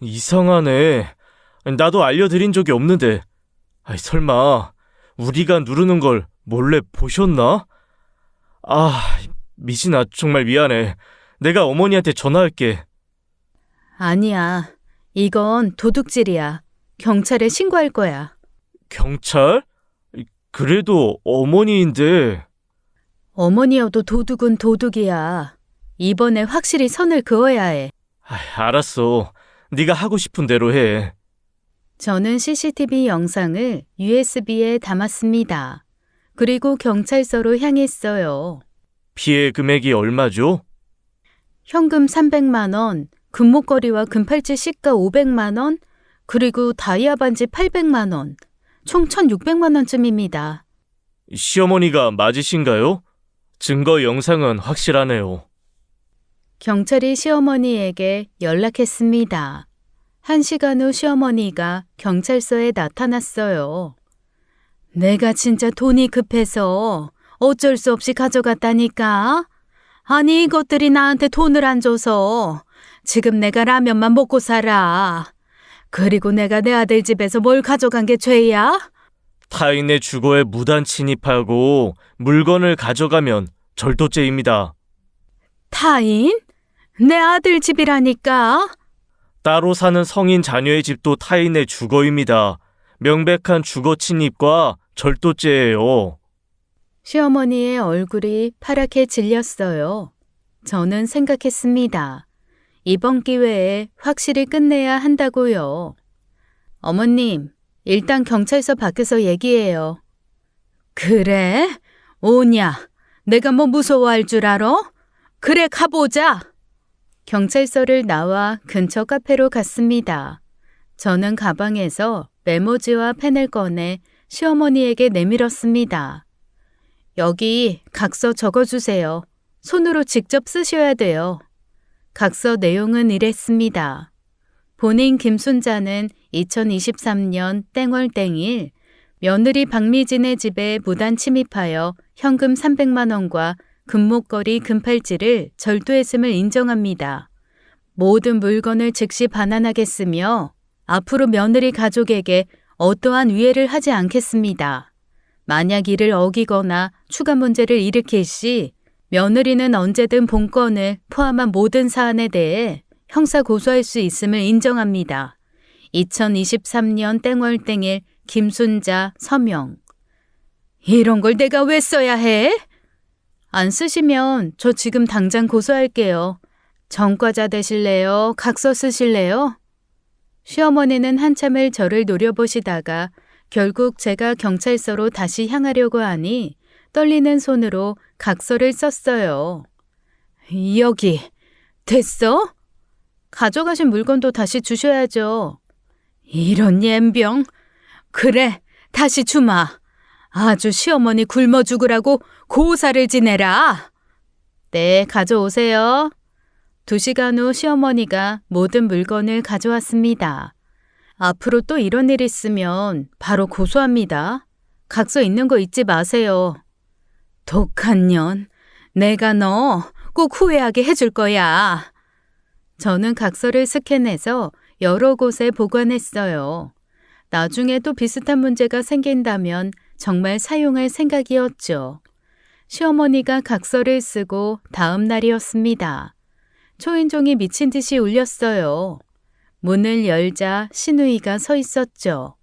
이상하네. 나도 알려드린 적이 없는데. 설마 우리가 누르는 걸 몰래 보셨나? 미진아, 정말 미안해. 내가 어머니한테 전화할게. 아니야. 이건 도둑질이야. 경찰에 신고할 거야. 경찰? 그래도 어머니인데. 어머니여도 도둑은 도둑이야. 이번에 확실히 선을 그어야 해. 알았어. 네가 하고 싶은 대로 해. 저는 CCTV 영상을 USB에 담았습니다. 그리고 경찰서로 향했어요. 피해 금액이 얼마죠? 현금 300만 원, 금목걸이와 금팔찌 시가 500만 원, 그리고 다이아 반지 800만 원, 총 1,600만 원쯤입니다. 시어머니가 맞으신가요? 증거 영상은 확실하네요. 경찰이 시어머니에게 연락했습니다. 1시간 후 시어머니가 경찰서에 나타났어요. 내가 진짜 돈이 급해서 어쩔 수 없이 가져갔다니까. 아니, 이것들이 나한테 돈을 안 줘서 지금 내가 라면만 먹고 살아. 그리고 내가 내 아들 집에서 뭘 가져간 게 죄야? 타인의 주거에 무단 침입하고 물건을 가져가면 절도죄입니다. 타인? 내 아들 집이라니까. 따로 사는 성인 자녀의 집도 타인의 주거입니다. 명백한 주거 침입과 절도죄예요. 시어머니의 얼굴이 파랗게 질렸어요. 저는 생각했습니다. 이번 기회에 확실히 끝내야 한다고요. 어머님, 일단 경찰서 밖에서 얘기해요. 그래? 오냐? 내가 뭐 무서워할 줄 알아? 그래, 가보자. 경찰서를 나와 근처 카페로 갔습니다. 저는 가방에서 메모지와 펜을 꺼내 시어머니에게 내밀었습니다. 여기 각서 적어주세요. 손으로 직접 쓰셔야 돼요. 각서 내용은 이랬습니다. 본인 김순자는 2023년 땡월 땡일 며느리 박미진의 집에 무단 침입하여 현금 300만 원과 금목걸이 금팔찌를 절도했음을 인정합니다. 모든 물건을 즉시 반환하겠으며 앞으로 며느리 가족에게 어떠한 위해를 하지 않겠습니다. 만약 이를 어기거나 추가 문제를 일으킬 시 며느리는 언제든 본건을 포함한 모든 사안에 대해 형사 고소할 수 있음을 인정합니다. 2023년 땡월 땡일 김순자 서명. 이런 걸 내가 왜 써야 해? 안 쓰시면 저 지금 당장 고소할게요. 전과자 되실래요? 각서 쓰실래요? 시어머니는 한참을 저를 노려보시다가 결국 제가 경찰서로 다시 향하려고 하니 떨리는 손으로 각서를 썼어요. 여기, 됐어? 가져가신 물건도 다시 주셔야죠. 이런 옌병. 그래, 다시 주마. 아주 시어머니 굶어 죽으라고 고사를 지내라. 네, 가져오세요. 2시간 후 시어머니가 모든 물건을 가져왔습니다. 앞으로 또 이런 일 있으면 바로 고소합니다. 각서 있는 거 잊지 마세요. 독한 년, 내가 너 꼭 후회하게 해줄 거야. 저는 각서를 스캔해서 여러 곳에 보관했어요. 나중에 또 비슷한 문제가 생긴다면 정말 사용할 생각이었죠. 시어머니가 각서를 쓰고 다음 날이었습니다. 초인종이 미친 듯이 울렸어요. 문을 열자 신우이가 서 있었죠.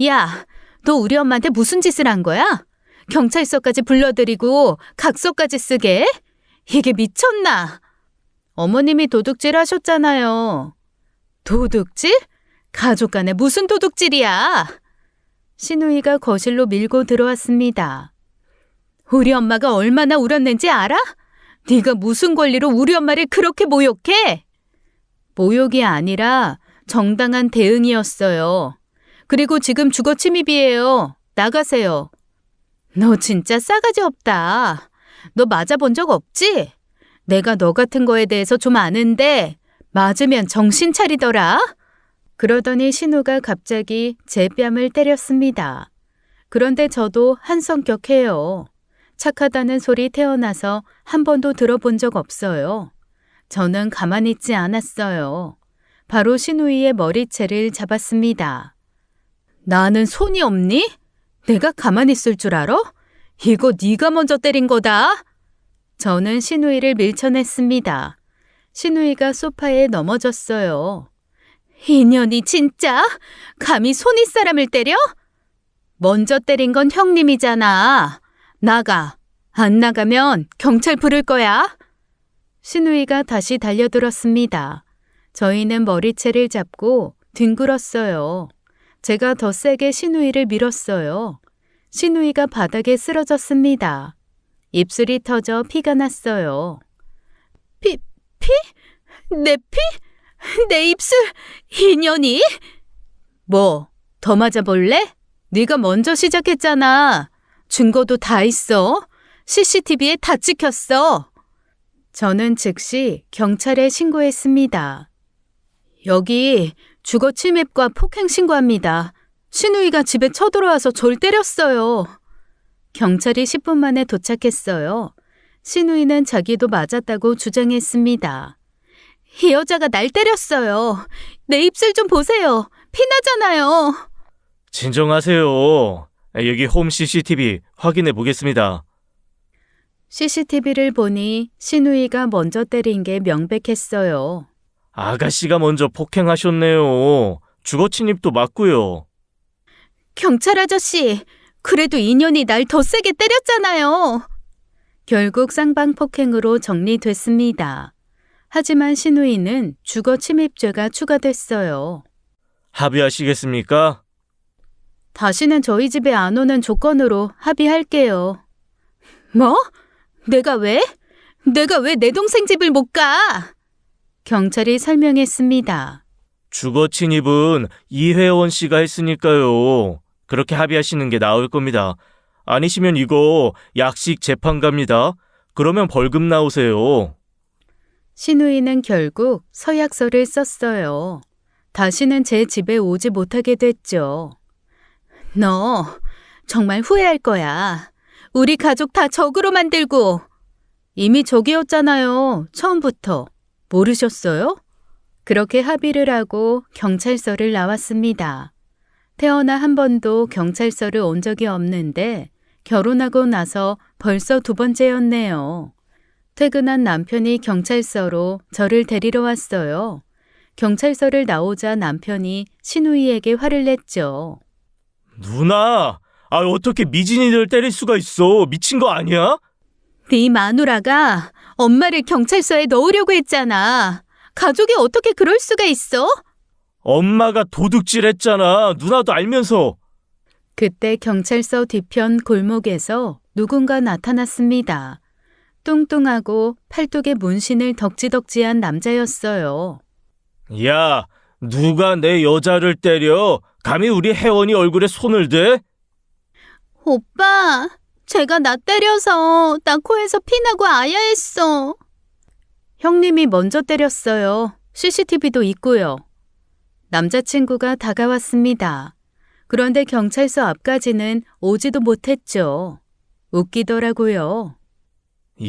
야, 너 우리 엄마한테 무슨 짓을 한 거야? 경찰서까지 불러들이고 각서까지 쓰게? 이게 미쳤나? 어머님이 도둑질 하셨잖아요. 도둑질? 가족 간에 무슨 도둑질이야? 시누이가 거실로 밀고 들어왔습니다. 우리 엄마가 얼마나 울었는지 알아? 네가 무슨 권리로 우리 엄마를 그렇게 모욕해? 모욕이 아니라 정당한 대응이었어요. 그리고 지금 주거 침입이에요. 나가세요. 너 진짜 싸가지 없다. 너 맞아본 적 없지? 내가 너 같은 거에 대해서 좀 아는데 맞으면 정신 차리더라. 그러더니 신우가 갑자기 제 뺨을 때렸습니다. 그런데 저도 한성격해요. 착하다는 소리 태어나서 한 번도 들어본 적 없어요. 저는 가만히 있지 않았어요. 바로 신우이의 머리채를 잡았습니다. 나는 손이 없니? 내가 가만히 있을 줄 알아? 이거 네가 먼저 때린 거다. 저는 신우이를 밀쳐냈습니다. 신우이가 소파에 넘어졌어요. 이년이 진짜 감히 손윗 사람을 때려? 먼저 때린 건 형님이잖아. 나가. 안 나가면 경찰 부를 거야. 신우이가 다시 달려들었습니다. 저희는 머리채를 잡고 뒹굴었어요. 제가 더 세게 신우이를 밀었어요. 신우이가 바닥에 쓰러졌습니다. 입술이 터져 피가 났어요. 피? 내 피? 내 입술, 이년이? 뭐, 더 맞아볼래? 네가 먼저 시작했잖아. 증거도 다 있어. CCTV에 다 찍혔어. 저는 즉시 경찰에 신고했습니다. 여기 주거 침입과 폭행 신고합니다. 신우이가 집에 쳐들어와서 절 때렸어요. 경찰이 10분 만에 도착했어요. 신우이는 자기도 맞았다고 주장했습니다. 이 여자가 날 때렸어요. 내 입술 좀 보세요. 피나잖아요. 진정하세요. 여기 홈 CCTV 확인해 보겠습니다. CCTV를 보니 신우이가 먼저 때린 게 명백했어요. 아가씨가 먼저 폭행하셨네요. 주거 침입도 맞고요. 경찰 아저씨, 그래도 인연이 날 더 세게 때렸잖아요. 결국 쌍방폭행으로 정리됐습니다. 하지만 신우이는 주거 침입죄가 추가됐어요. 합의하시겠습니까? 다시는 저희 집에 안 오는 조건으로 합의할게요. 뭐? 내가 왜? 내가 왜 내 동생 집을 못 가? 경찰이 설명했습니다. 주거 침입은 이회원 씨가 했으니까요. 그렇게 합의하시는 게 나을 겁니다. 아니시면 이거 약식 재판 갑니다. 그러면 벌금 나오세요. 신우이는 결국 서약서를 썼어요. 다시는 제 집에 오지 못하게 됐죠. 너 정말 후회할 거야. 우리 가족 다 적으로 만들고. 이미 적이었잖아요. 처음부터. 모르셨어요? 그렇게 합의를 하고 경찰서를 나왔습니다. 태어나 한 번도 경찰서를 온 적이 없는데 결혼하고 나서 벌써 2번째였네요. 퇴근한 남편이 경찰서로 저를 데리러 왔어요. 경찰서를 나오자 남편이 신우이에게 화를 냈죠. 누나, 어떻게 미진이를 때릴 수가 있어? 미친 거 아니야? 네 마누라가 엄마를 경찰서에 넣으려고 했잖아. 가족이 어떻게 그럴 수가 있어? 엄마가 도둑질했잖아. 누나도 알면서. 그때 경찰서 뒤편 골목에서 누군가 나타났습니다. 뚱뚱하고 팔뚝에 문신을 덕지덕지한 남자였어요. 야, 누가 내 여자를 때려? 감히 우리 혜원이 얼굴에 손을 대? 오빠, 제가 나 때려서 나 코에서 피나고 아야했어. 형님이 먼저 때렸어요. CCTV도 있고요. 남자친구가 다가왔습니다. 그런데 경찰서 앞까지는 오지도 못했죠. 웃기더라고요.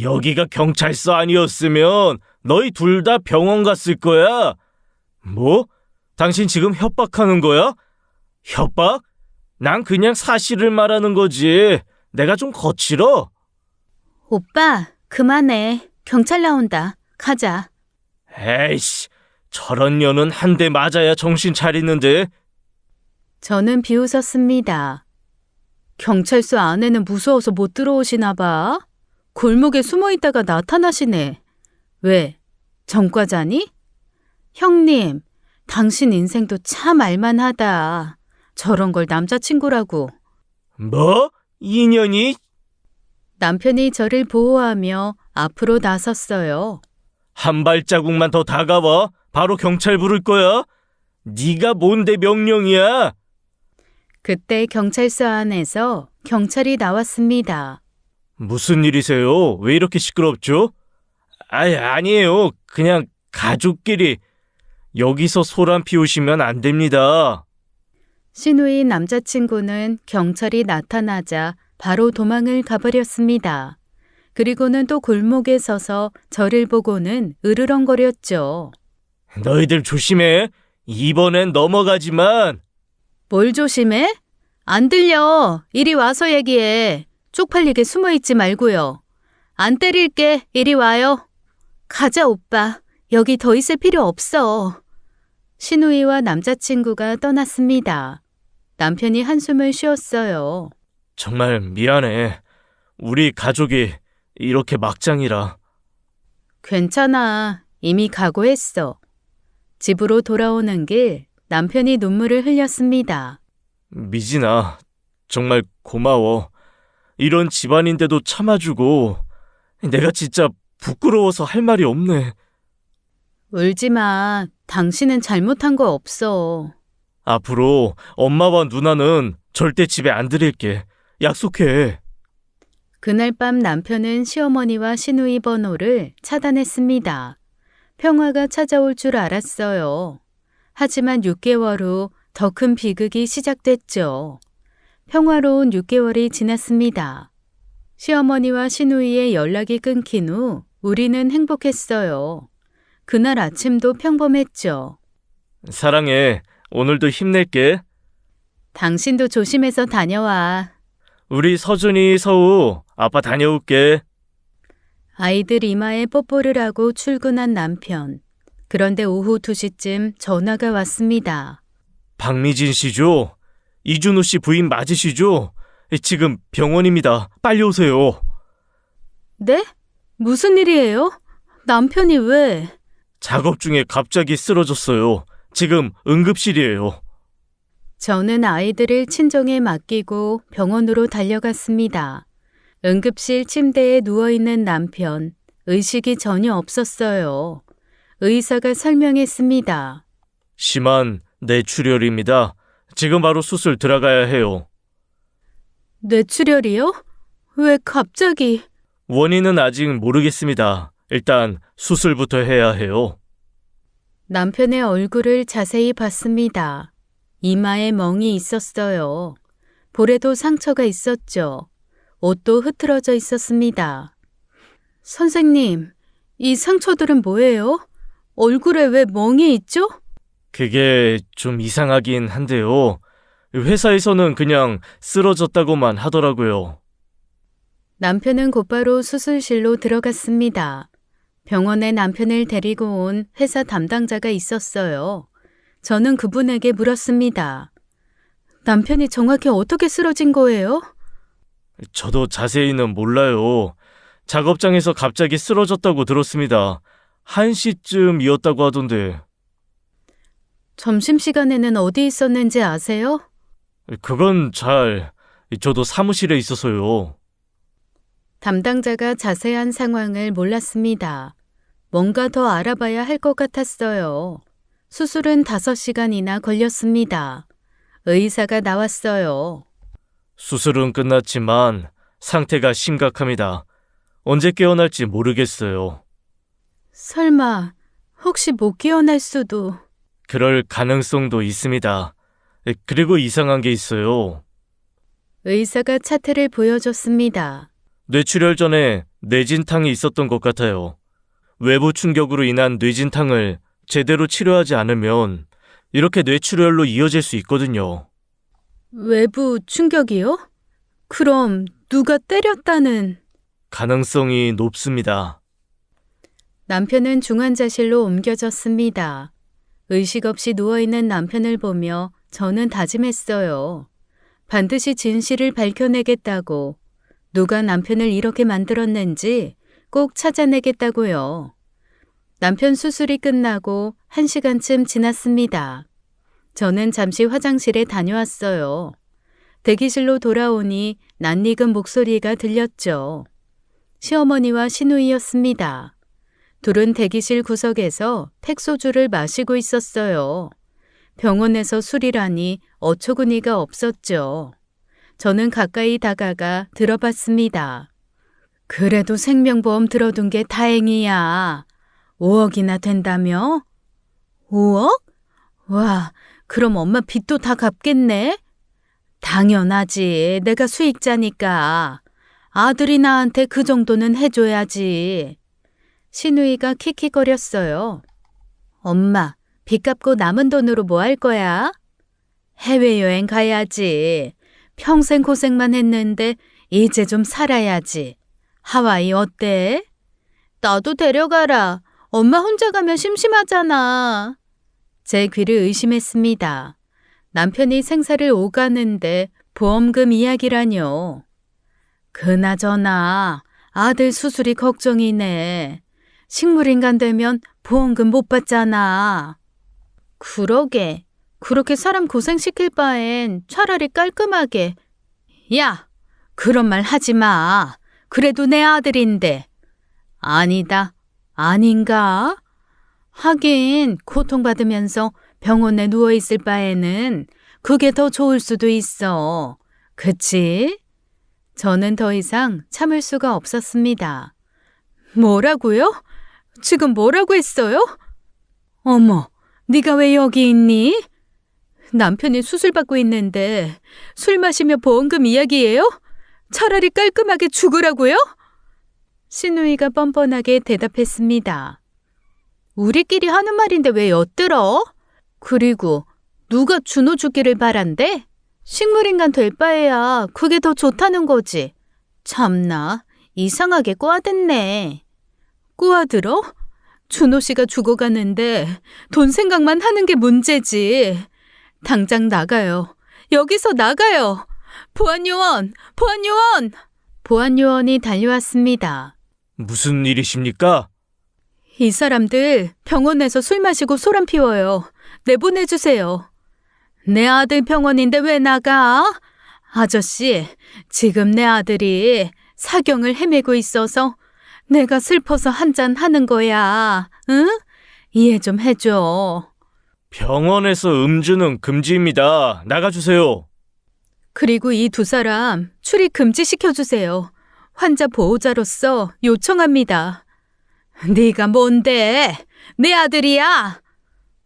여기가 경찰서 아니었으면 너희 둘 다 병원 갔을 거야. 뭐? 당신 지금 협박하는 거야? 협박? 난 그냥 사실을 말하는 거지. 내가 좀 거칠어? 오빠, 그만해. 경찰 나온다. 가자. 에이씨, 저런 년은 한 대 맞아야 정신 차리는데. 저는 비웃었습니다. 경찰서 안에는 무서워서 못 들어오시나 봐. 골목에 숨어 있다가 나타나시네. 왜? 전과자니? 형님, 당신 인생도 참 알만하다. 저런 걸 남자친구라고. 뭐? 인연이? 남편이 저를 보호하며 앞으로 나섰어요. 한 발자국만 더 다가와. 바로 경찰 부를 거야. 네가 뭔데 명령이야? 그때 경찰서 안에서 경찰이 나왔습니다. 무슨 일이세요? 왜 이렇게 시끄럽죠? 아니에요. 그냥 가족끼리. 여기서 소란 피우시면 안 됩니다. 신우인 남자친구는 경찰이 나타나자 바로 도망을 가버렸습니다. 그리고는 또 골목에 서서 저를 보고는 으르렁거렸죠. 너희들 조심해. 이번엔 넘어가지만. 뭘 조심해? 안 들려. 이리 와서 얘기해. 쪽팔리게 숨어있지 말고요. 안 때릴게. 이리 와요. 가자, 오빠. 여기 더 있을 필요 없어. 신우이와 남자친구가 떠났습니다. 남편이 한숨을 쉬었어요. 정말 미안해. 우리 가족이 이렇게 막장이라. 괜찮아. 이미 각오했어. 집으로 돌아오는 길 남편이 눈물을 흘렸습니다. 미진아, 정말 고마워. 이런 집안인데도 참아주고. 내가 진짜 부끄러워서 할 말이 없네. 울지 마. 당신은 잘못한 거 없어. 앞으로 엄마와 누나는 절대 집에 안 들일게. 약속해. 그날 밤 남편은 시어머니와 시누이 번호를 차단했습니다. 평화가 찾아올 줄 알았어요. 하지만 6개월 후 더 큰 비극이 시작됐죠. 평화로운 6개월이 지났습니다. 시어머니와 시누이의 연락이 끊긴 후 우리는 행복했어요. 그날 아침도 평범했죠. 사랑해. 오늘도 힘낼게. 당신도 조심해서 다녀와. 우리 서준이, 서우, 아빠 다녀올게. 아이들 이마에 뽀뽀를 하고 출근한 남편. 그런데 오후 2시쯤 전화가 왔습니다. 박미진 씨죠? 이준호 씨 부인 맞으시죠? 지금 병원입니다. 빨리 오세요. 네? 무슨 일이에요? 남편이 왜? 작업 중에 갑자기 쓰러졌어요. 지금 응급실이에요. 저는 아이들을 친정에 맡기고 병원으로 달려갔습니다. 응급실 침대에 누워있는 남편, 의식이 전혀 없었어요. 의사가 설명했습니다. 심한 뇌출혈입니다. 지금 바로 수술 들어가야 해요. 뇌출혈이요? 왜 갑자기? 원인은 아직 모르겠습니다. 일단 수술부터 해야 해요. 남편의 얼굴을 자세히 봤습니다. 이마에 멍이 있었어요. 볼에도 상처가 있었죠. 옷도 흐트러져 있었습니다. 선생님, 이 상처들은 뭐예요? 얼굴에 왜 멍이 있죠? 그게 좀 이상하긴 한데요. 회사에서는 그냥 쓰러졌다고만 하더라고요. 남편은 곧바로 수술실로 들어갔습니다. 병원에 남편을 데리고 온 회사 담당자가 있었어요. 저는 그분에게 물었습니다. 남편이 정확히 어떻게 쓰러진 거예요? 저도 자세히는 몰라요. 작업장에서 갑자기 쓰러졌다고 들었습니다. 1시쯤이었다고 하던데. 점심시간에는 어디 있었는지 아세요? 그건 저도 사무실에 있어서요. 담당자가 자세한 상황을 몰랐습니다. 뭔가 더 알아봐야 할 것 같았어요. 수술은 5시간이나 걸렸습니다. 의사가 나왔어요. 수술은 끝났지만 상태가 심각합니다. 언제 깨어날지 모르겠어요. 설마 혹시 못 깨어날 수도... 그럴 가능성도 있습니다. 그리고 이상한 게 있어요. 의사가 차트를 보여줬습니다. 뇌출혈 전에 뇌진탕이 있었던 것 같아요. 외부 충격으로 인한 뇌진탕을 제대로 치료하지 않으면 이렇게 뇌출혈로 이어질 수 있거든요. 외부 충격이요? 그럼 누가 때렸다는... 가능성이 높습니다. 남편은 중환자실로 옮겨졌습니다. 의식 없이 누워있는 남편을 보며 저는 다짐했어요. 반드시 진실을 밝혀내겠다고. 누가 남편을 이렇게 만들었는지 꼭 찾아내겠다고요. 남편 수술이 끝나고 1시간쯤 지났습니다. 저는 잠시 화장실에 다녀왔어요. 대기실로 돌아오니 낯익은 목소리가 들렸죠. 시어머니와 시누이였습니다. 둘은 대기실 구석에서 택소주를 마시고 있었어요. 병원에서 술이라니 어처구니가 없었죠. 저는 가까이 다가가 들어봤습니다. 그래도 생명보험 들어둔 게 다행이야. 5억이나 된다며? 5억? 와, 그럼 엄마 빚도 다 갚겠네? 당연하지. 내가 수익자니까. 아들이 나한테 그 정도는 해줘야지. 시누이가 킥킥거렸어요. 엄마, 빚 갚고 남은 돈으로 뭐 할 거야? 해외여행 가야지. 평생 고생만 했는데 이제 좀 살아야지. 하와이 어때? 나도 데려가라. 엄마 혼자 가면 심심하잖아. 제 귀를 의심했습니다. 남편이 생사를 오가는데 보험금 이야기라뇨. 그나저나 아들 수술이 걱정이네. 식물인간 되면 보험금 못 받잖아. 그러게. 그렇게 사람 고생시킬 바엔 차라리 깔끔하게. 야, 그런 말 하지 마. 그래도 내 아들인데. 아니다. 아닌가? 하긴 고통받으면서 병원에 누워있을 바에는 그게 더 좋을 수도 있어. 그치? 저는 더 이상 참을 수가 없었습니다. 뭐라고요? 지금 뭐라고 했어요? 어머, 네가 왜 여기 있니? 남편이 수술받고 있는데 술 마시며 보험금 이야기예요? 차라리 깔끔하게 죽으라고요? 시누이가 뻔뻔하게 대답했습니다. 우리끼리 하는 말인데 왜 엿들어? 그리고 누가 준호 죽기를 바란대? 식물인간 될 바에야 그게 더 좋다는 거지. 참나, 이상하게 꼬아댔네. 꼬아들어? 준호 씨가 죽어가는데 돈 생각만 하는 게 문제지. 당장 나가요. 여기서 나가요. 보안요원! 보안요원! 보안요원이 달려왔습니다. 무슨 일이십니까? 이 사람들 병원에서 술 마시고 소란 피워요. 내보내주세요. 내 아들 병원인데 왜 나가? 아저씨, 지금 내 아들이 사경을 헤매고 있어서 내가 슬퍼서 한잔 하는 거야. 응? 이해 좀 해줘. 병원에서 음주는 금지입니다. 나가주세요. 그리고 이 두 사람 출입 금지시켜주세요. 환자 보호자로서 요청합니다. 네가 뭔데? 내 아들이야.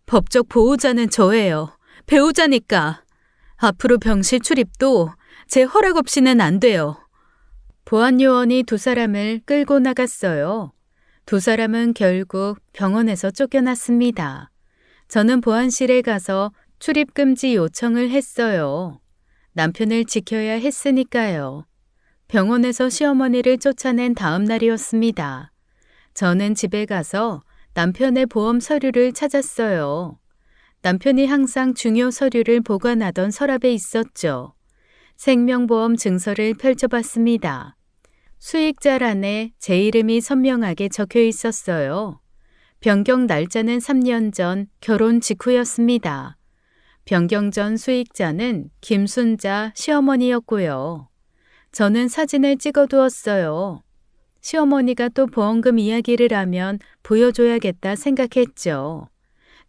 법적 보호자는 저예요. 배우자니까. 앞으로 병실 출입도 제 허락 없이는 안 돼요. 보안요원이 두 사람을 끌고 나갔어요. 두 사람은 결국 병원에서 쫓겨났습니다. 저는 보안실에 가서 출입금지 요청을 했어요. 남편을 지켜야 했으니까요. 병원에서 시어머니를 쫓아낸 다음 날이었습니다. 저는 집에 가서 남편의 보험 서류를 찾았어요. 남편이 항상 중요 서류를 보관하던 서랍에 있었죠. 생명보험 증서를 펼쳐봤습니다. 수익자란에 제 이름이 선명하게 적혀 있었어요. 변경 날짜는 3년 전 결혼 직후였습니다. 변경 전 수익자는 김순자 시어머니였고요. 저는 사진을 찍어두었어요. 시어머니가 또 보험금 이야기를 하면 보여줘야겠다 생각했죠.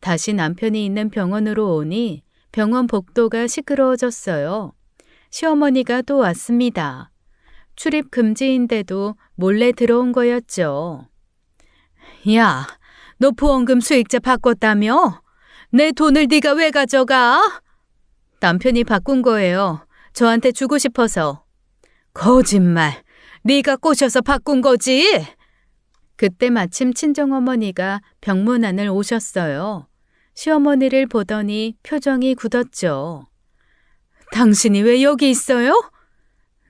다시 남편이 있는 병원으로 오니 병원 복도가 시끄러워졌어요. 시어머니가 또 왔습니다. 출입 금지인데도 몰래 들어온 거였죠. 야, 너 보험금 수익자 바꿨다며? 내 돈을 네가 왜 가져가? 남편이 바꾼 거예요. 저한테 주고 싶어서. 거짓말. 네가 꼬셔서 바꾼 거지? 그때 마침 친정어머니가 병문안을 오셨어요. 시어머니를 보더니 표정이 굳었죠. 당신이 왜 여기 있어요?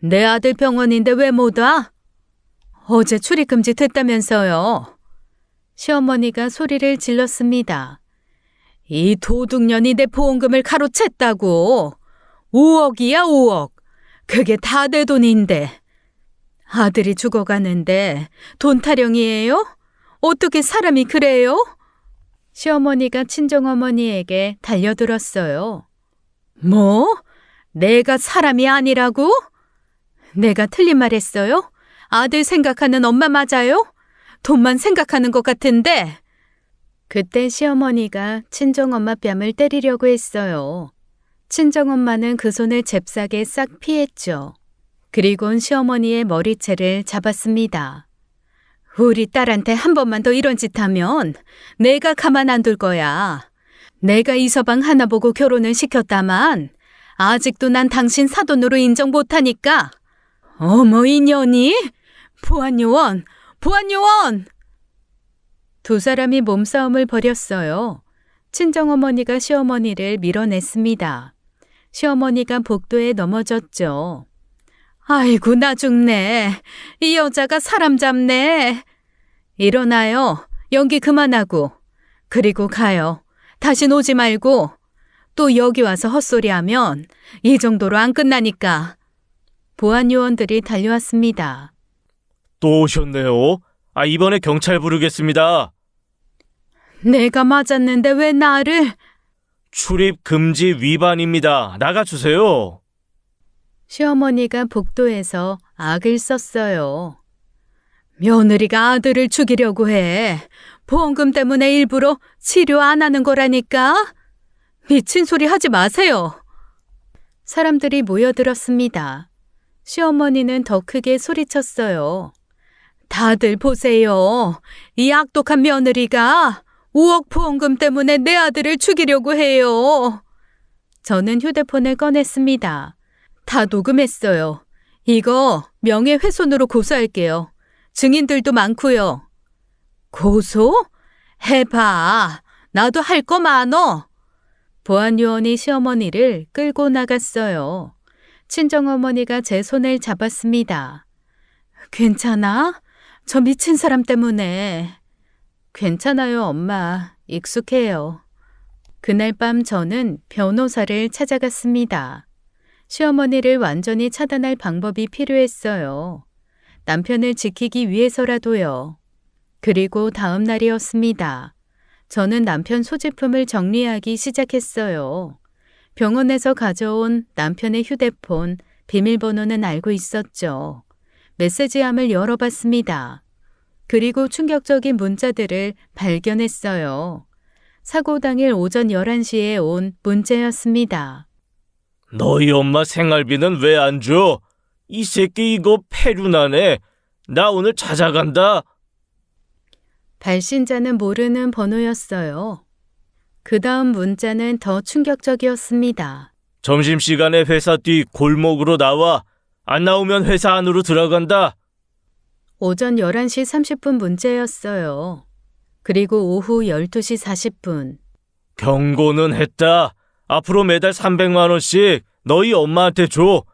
내 아들 병원인데 왜 못 와? 어제 출입금지 됐다면서요. 시어머니가 소리를 질렀습니다. 이 도둑년이 내 보험금을 가로챘다고. 5억이야 5억. 그게 다 내 돈인데. 아들이 죽어가는데 돈 타령이에요? 어떻게 사람이 그래요? 시어머니가 친정어머니에게 달려들었어요. 뭐? 내가 사람이 아니라고? 내가 틀린 말 했어요? 아들 생각하는 엄마 맞아요? 돈만 생각하는 것 같은데. 그때 시어머니가 친정엄마 뺨을 때리려고 했어요. 친정엄마는 그 손을 잽싸게 싹 피했죠. 그리곤 시어머니의 머리채를 잡았습니다. 우리 딸한테 한 번만 더 이런 짓 하면 내가 가만 안 둘 거야. 내가 이 서방 하나 보고 결혼을 시켰다만 아직도 난 당신 사돈으로 인정 못하니까. 어머 이년이? 보안요원! 보안요원! 두 사람이 몸싸움을 벌였어요. 친정어머니가 시어머니를 밀어냈습니다. 시어머니가 복도에 넘어졌죠. 아이고 나 죽네. 이 여자가 사람 잡네. 일어나요. 연기 그만하고. 그리고 가요. 다신 오지 말고. 또 여기 와서 헛소리하면 이 정도로 안 끝나니까. 보안 요원들이 달려왔습니다. 또 오셨네요. 이번에 경찰 부르겠습니다. 내가 맞았는데 왜 나를? 출입 금지 위반입니다. 나가주세요. 시어머니가 복도에서 악을 썼어요. 며느리가 아들을 죽이려고 해. 보험금 때문에 일부러 치료 안 하는 거라니까. 미친 소리 하지 마세요. 사람들이 모여들었습니다. 시어머니는 더 크게 소리쳤어요. 다들 보세요. 이 악독한 며느리가 5억 보험금 때문에 내 아들을 죽이려고 해요. 저는 휴대폰을 꺼냈습니다. 다 녹음했어요. 이거 명예훼손으로 고소할게요. 증인들도 많고요. 고소? 해봐. 나도 할 거 많어. 보안요원이 시어머니를 끌고 나갔어요. 친정어머니가 제 손을 잡았습니다. 괜찮아? 저 미친 사람 때문에. 괜찮아요, 엄마. 익숙해요. 그날 밤 저는 변호사를 찾아갔습니다. 시어머니를 완전히 차단할 방법이 필요했어요. 남편을 지키기 위해서라도요. 그리고 다음 날이었습니다. 저는 남편 소지품을 정리하기 시작했어요. 병원에서 가져온 남편의 휴대폰, 비밀번호는 알고 있었죠. 메시지함을 열어봤습니다. 그리고 충격적인 문자들을 발견했어요. 사고 당일 오전 11시에 온 문자였습니다. 너희 엄마 생활비는 왜 안 줘? 이 새끼 이거 패륜하네. 나 오늘 찾아간다. 발신자는 모르는 번호였어요. 그 다음 문자는 더 충격적이었습니다. 점심시간에 회사 뒤 골목으로 나와. 안 나오면 회사 안으로 들어간다. 오전 11시 30분 문자였어요. 그리고 오후 12시 40분. 경고는 했다. 앞으로 매달 300만 원씩 너희 엄마한테 줘.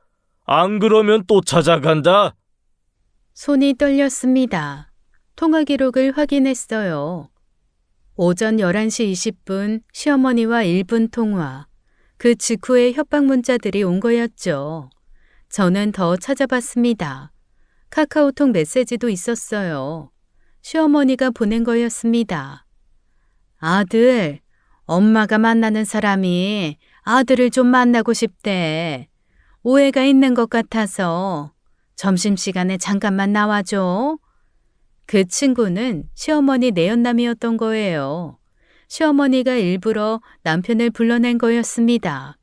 안 그러면 또 찾아간다. 손이 떨렸습니다. 통화 기록을 확인했어요. 오전 11시 20분 시어머니와 1분 통화. 그 직후에 협박 문자들이 온 거였죠. 저는 더 찾아봤습니다. 카카오톡 메시지도 있었어요. 시어머니가 보낸 거였습니다. 아들, 엄마가 만나는 사람이 아들을 좀 만나고 싶대. 오해가 있는 것 같아서 점심시간에 잠깐만 나와줘. 그 친구는 시어머니 내연남이었던 거예요. 시어머니가 일부러 남편을 불러낸 거였습니다.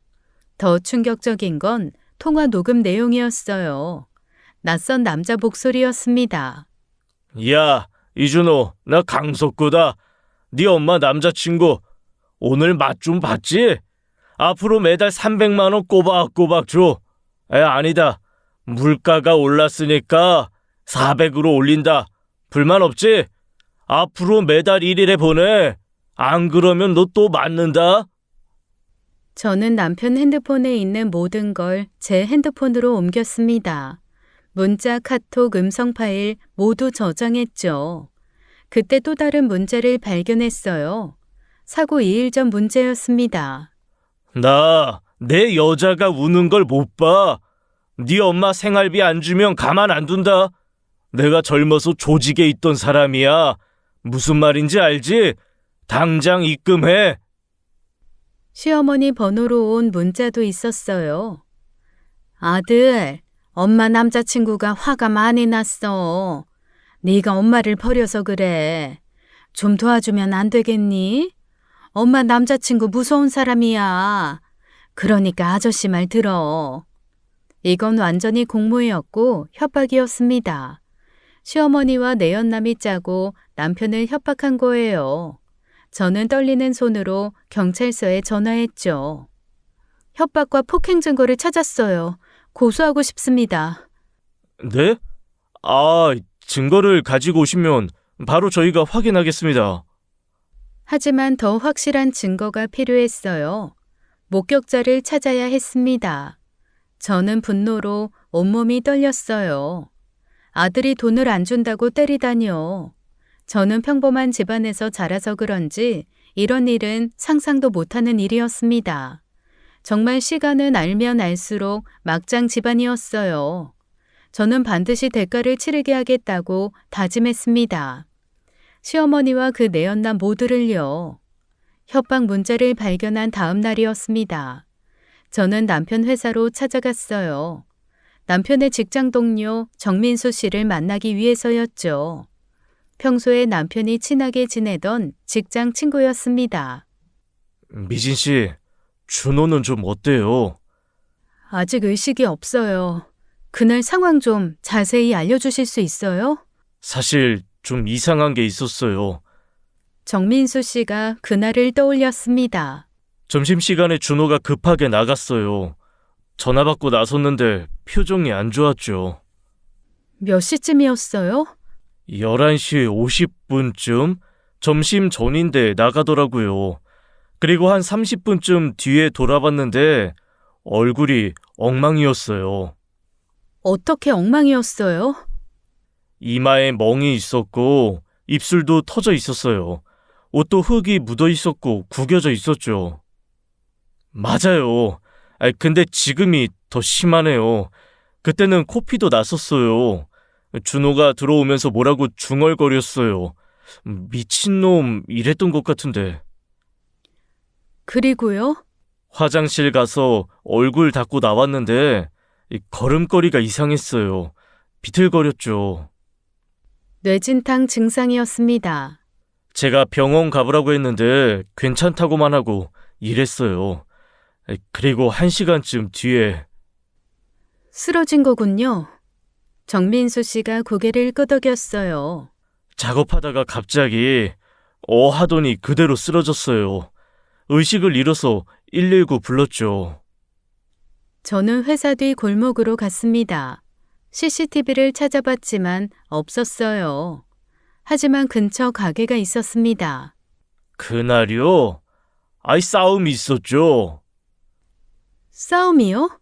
더 충격적인 건 통화 녹음 내용이었어요. 낯선 남자 목소리였습니다. 야, 이준호, 나 강석구다. 네 엄마 남자친구. 오늘 맛 좀 봤지? 앞으로 매달 300만 원 꼬박꼬박 줘. 아니다. 물가가 올랐으니까 400으로 올린다. 불만 없지? 앞으로 매달 1일에 보내. 안 그러면 너 또 맞는다. 저는 남편 핸드폰에 있는 모든 걸 제 핸드폰으로 옮겼습니다. 문자, 카톡, 음성 파일 모두 저장했죠. 그때 또 다른 문자를 발견했어요. 사고 2일 전 문제였습니다. 나 내 여자가 우는 걸 못 봐. 네 엄마 생활비 안 주면 가만 안 둔다. 내가 젊어서 조직에 있던 사람이야. 무슨 말인지 알지? 당장 입금해. 시어머니 번호로 온 문자도 있었어요. 아들, 엄마 남자친구가 화가 많이 났어. 네가 엄마를 버려서 그래. 좀 도와주면 안 되겠니? 엄마 남자친구 무서운 사람이야. 그러니까 아저씨 말 들어. 이건 완전히 공모였고 협박이었습니다. 시어머니와 내연남이 짜고 남편을 협박한 거예요. 저는 떨리는 손으로 경찰서에 전화했죠. 협박과 폭행 증거를 찾았어요. 고소하고 싶습니다. 네? 아, 증거를 가지고 오시면 바로 저희가 확인하겠습니다. 하지만 더 확실한 증거가 필요했어요. 목격자를 찾아야 했습니다. 저는 분노로 온몸이 떨렸어요. 아들이 돈을 안 준다고 때리다니요. 저는 평범한 집안에서 자라서 그런지 이런 일은 상상도 못하는 일이었습니다. 정말 시간은 알면 알수록 막장 집안이었어요. 저는 반드시 대가를 치르게 하겠다고 다짐했습니다. 시어머니와 그 내연남 모두를요. 협박 문자를 발견한 다음 날이었습니다. 저는 남편 회사로 찾아갔어요. 남편의 직장 동료 정민수 씨를 만나기 위해서였죠. 평소에 남편이 친하게 지내던 직장 친구였습니다. 미진 씨, 준호는 좀 어때요? 아직 의식이 없어요. 그날 상황 좀 자세히 알려주실 수 있어요? 사실 좀 이상한 게 있었어요. 정민수 씨가 그날을 떠올렸습니다. 점심시간에 준호가 급하게 나갔어요. 전화 받고 나섰는데 표정이 안 좋았죠. 몇 시쯤이었어요? 11시 50분쯤 점심 전인데 나가더라고요. 그리고 한 30분쯤 뒤에 돌아봤는데 얼굴이 엉망이었어요. 어떻게 엉망이었어요? 이마에 멍이 있었고 입술도 터져 있었어요. 옷도 흙이 묻어 있었고 구겨져 있었죠. 맞아요. 근데 지금이 더 심하네요. 그때는 코피도 났었어요. 준호가 들어오면서 뭐라고 중얼거렸어요. 미친놈 이랬던 것 같은데. 그리고요? 화장실 가서 얼굴 닦고 나왔는데 걸음걸이가 이상했어요. 비틀거렸죠. 뇌진탕 증상이었습니다. 제가 병원 가보라고 했는데 괜찮다고만 하고 이랬어요. 그리고 1시간쯤 뒤에 쓰러진 거군요. 정민수 씨가 고개를 끄덕였어요. 작업하다가 갑자기 하더니 그대로 쓰러졌어요. 의식을 잃어서 119 불렀죠. 저는 회사 뒤 골목으로 갔습니다. CCTV를 찾아봤지만 없었어요. 하지만 근처 가게가 있었습니다. 그날이요? 싸움이 있었죠. 싸움이요?